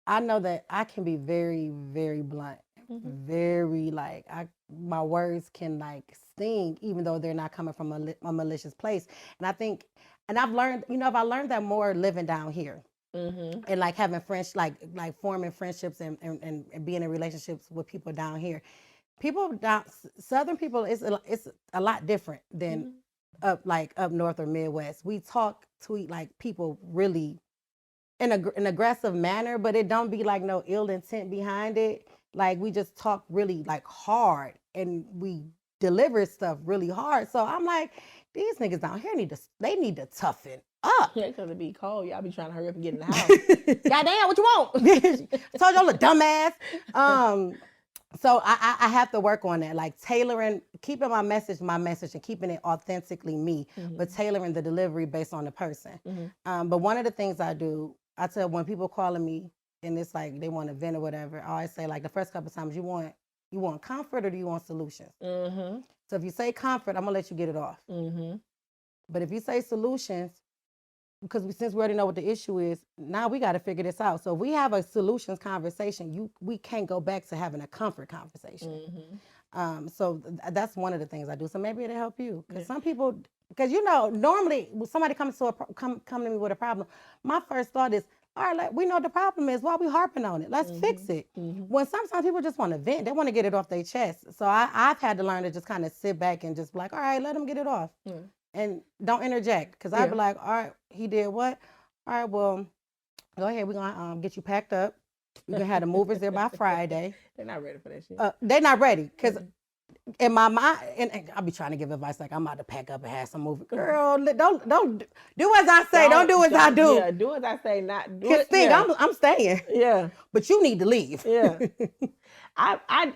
I know that I can be very, very blunt, very my words can sting, even though they're not coming from a malicious place. And I think, and I've learned, I learned that more living down here, and having friends, forming friendships and being in relationships with people down here. Southern people, it's a lot different than up north or Midwest. We talk to people really in an aggressive manner, but it don't be no ill intent behind it. We just talk really hard and we deliver stuff really hard. So I'm like, these niggas down here need to toughen up. Yeah, because it be cold. Y'all be trying to hurry up and get in the house. Goddamn, what you want? Told y'all a dumbass. So I have to work on that, tailoring, keeping my message and keeping it authentically me, but tailoring the delivery based on the person. But one of the things I do, I tell when people calling me and it's they want a vent or whatever, I always say the first couple of times, you want comfort or do you want solutions? So if you say comfort, I'm gonna let you get it off. But if you say solutions, because since we already know what the issue is, now we got to figure this out. So if we have a solutions conversation, we can't go back to having a comfort conversation. So that's one of the things I do. So maybe it'll help you, because some people, because normally when somebody comes to me with a problem, my first thought is, all right, we know what the problem is. Why are we harping on it? Let's fix it. When sometimes people just want to vent, they want to get it off their chest. So I've had to learn to just kind of sit back and just be like, all right, let them get it off. And don't interject, because I'd be like, all right, he did what? All right, well, go ahead. We're going to get you packed up. We're going to have the movers there by Friday. They're not ready for that shit. They're not ready, because in my mind, and I'll be trying to give advice I'm about to pack up and have some movie. Girl, don't do as I say. Don't do as I do. Yeah, do as I say, not do it. Yeah. I'm staying. Yeah. But you need to leave. Yeah. I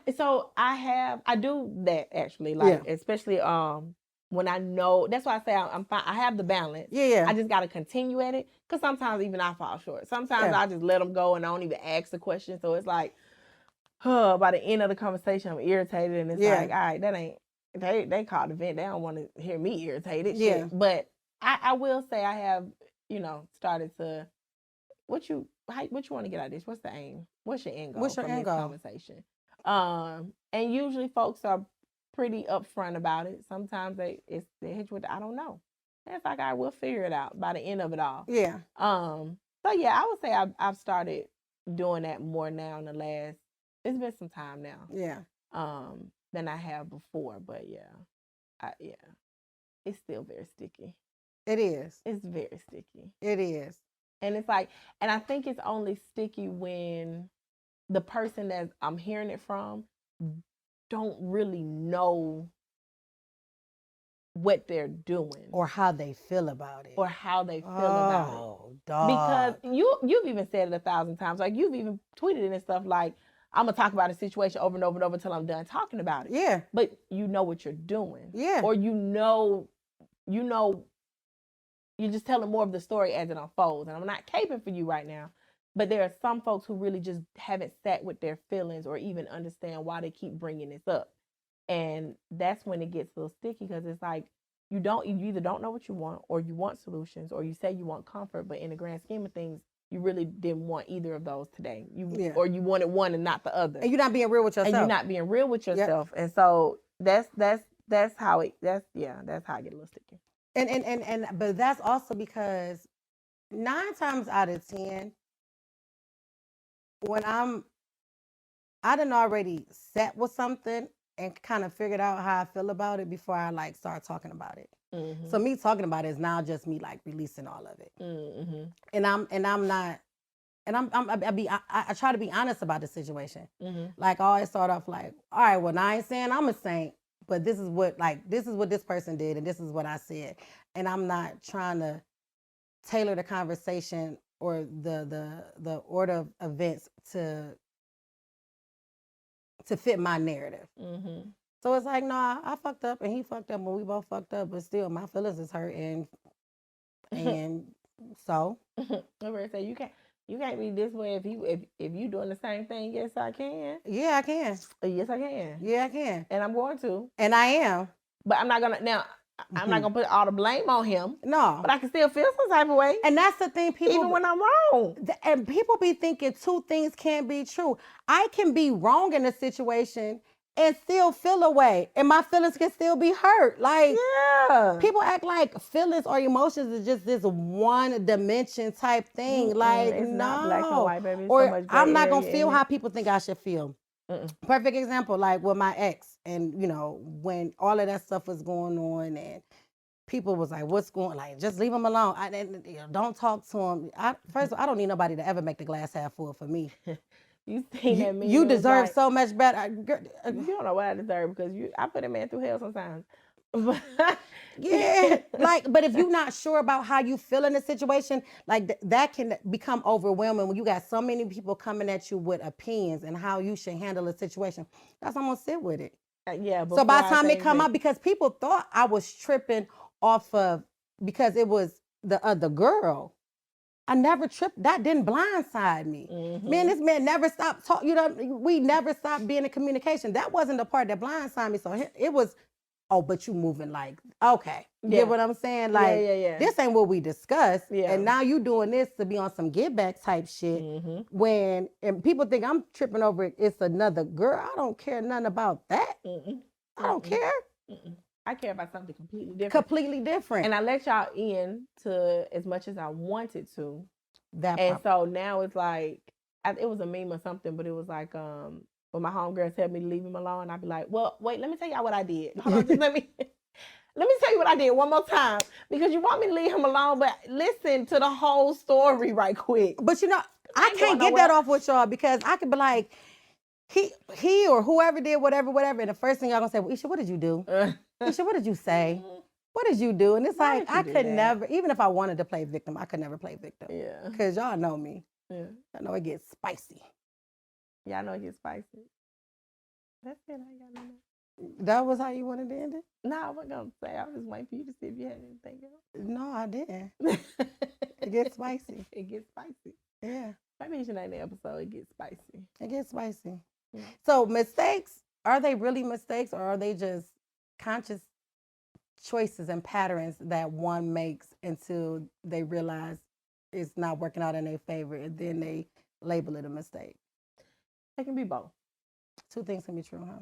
do that actually, like especially when I know. That's why I say I'm fine. I have the balance. Yeah. I just got to continue at it because sometimes even I fall short. Sometimes I just let them go and I don't even ask the question. So it's like, by the end of the conversation, I'm irritated, and it's like, all right, that ain't. They called the vent. They don't want to hear me irritated. Yeah. Shit. But I will say I have, started to. What you want to get out of this? What's the aim? What's your end goal from this conversation? And usually folks are pretty upfront about it. Sometimes they hit you with I don't know. And it's like, I will figure it out by the end of it all. Yeah. So yeah, I would say I've started doing that more now in the last. It's been some time now. Yeah. Than I have before, but it's still very sticky. It is. It's very sticky. It is. And it's like, and I think it's only sticky when the person that I'm hearing it from don't really know what they're doing. Or how they feel about it. Dog. Because you've even said it 1,000 times. Like, you've even tweeted it and stuff like, I'm going to talk about a situation over and over and over until I'm done talking about it. Yeah. But you know what you're doing. Yeah. Or you're just telling more of the story as it unfolds. And I'm not caping for you right now. But there are some folks who really just haven't sat with their feelings or even understand why they keep bringing this up. And that's when it gets a little sticky, because it's like, you either don't know what you want, or you want solutions, or you say you want comfort. But in the grand scheme of things, you really didn't want either of those today. Or you wanted one and not the other. And you're not being real with yourself. Yep. And so that's how it get a little sticky. And but that's also because 9 times out of 10, when I done already sat with something and kind of figured out how I feel about it before I like start talking about it. Mm-hmm. So me talking about it is now just me like releasing all of it. Mm-hmm. I try to be honest about the situation. Mm-hmm. Like, I always start off like, all right, well, now I ain't saying I'm a saint, but this is what this person did, and this is what I said. And I'm not trying to tailor the conversation or the order of events to fit my narrative. Mm-hmm. So it's like, nah, I fucked up and he fucked up and we both fucked up, but still my feelings is hurt, and so. I'm ready to say, you can't be this way if you doing the same thing. Yes, I can. Yeah, I can. Yes, I can. Yeah, I can. And I'm going to. And I am. But I'm not gonna put all the blame on him. No. But I can still feel some type of way. And that's the thing, people. Even when I'm wrong. And people be thinking two things can't be true. I can be wrong in a situation and still feel a way, and my feelings can still be hurt. Like, people act like feelings or emotions is just this one dimension type thing. Mm-mm, like, it's no, not black and white, baby. It's or so much I'm not gonna feel how people think I should feel. Mm-mm. Perfect example, like with my ex, and when all of that stuff was going on, and people was like, "What's going? Like, just leave him alone. Don't talk to him." First of all, I don't need nobody to ever make the glass half full for me. You think that me? You deserve so much better. You don't know what I deserve, because I put a man through hell sometimes. Yeah, but if you're not sure about how you feel in a situation, like that can become overwhelming when you got so many people coming at you with opinions and how you should handle a situation. That's why I'm gonna sit with it. So by the time it come out, because people thought I was tripping off of because it was the other girl. I never tripped. That didn't blindside me. Mm-hmm. Man, this man never stopped talking. We never stopped being in communication. That wasn't the part that blindsided me. So it was, oh, but you moving like, okay. You get what I'm saying? Like, this ain't what we discussed. Yeah. And now you doing this to be on some get back type shit. Mm-hmm. And people think I'm tripping over it. It's another girl. I don't care nothing about that. Mm-mm. I don't care. Mm-mm. I care about something completely different. And I let y'all in to as much as I wanted to. So now it's like, it was a meme or something, but it was like, when my homegirls tell me to leave him alone, I'd be like, well, wait, let me tell y'all what I did. Hold on, just let me tell you what I did one more time, because you want me to leave him alone, but listen to the whole story right quick. But I can't get that off with y'all, because I could be like, he or whoever did whatever, and the first thing y'all gonna say, well, Isha, what did you do? Isha, what did you say? What did you do? And it's like, I could never, even if I wanted to play victim, I could never play victim. Yeah. Because y'all know me. Yeah. I know it gets spicy. Yeah, I know it gets spicy. That's it. I ain't got no more. That was how you wanted to end it? No, I wasn't gonna say. I was just waiting for you to see if you had anything else. No, I didn't. It gets spicy. It gets spicy. Yeah, Maybe you should name the episode. It gets spicy. it gets spicy. Yeah. So mistakes, are they really mistakes, or are they just conscious choices and patterns that one makes until they realize it's not working out in their favor, and then they label it a mistake? It can be both. Two things can be true, huh?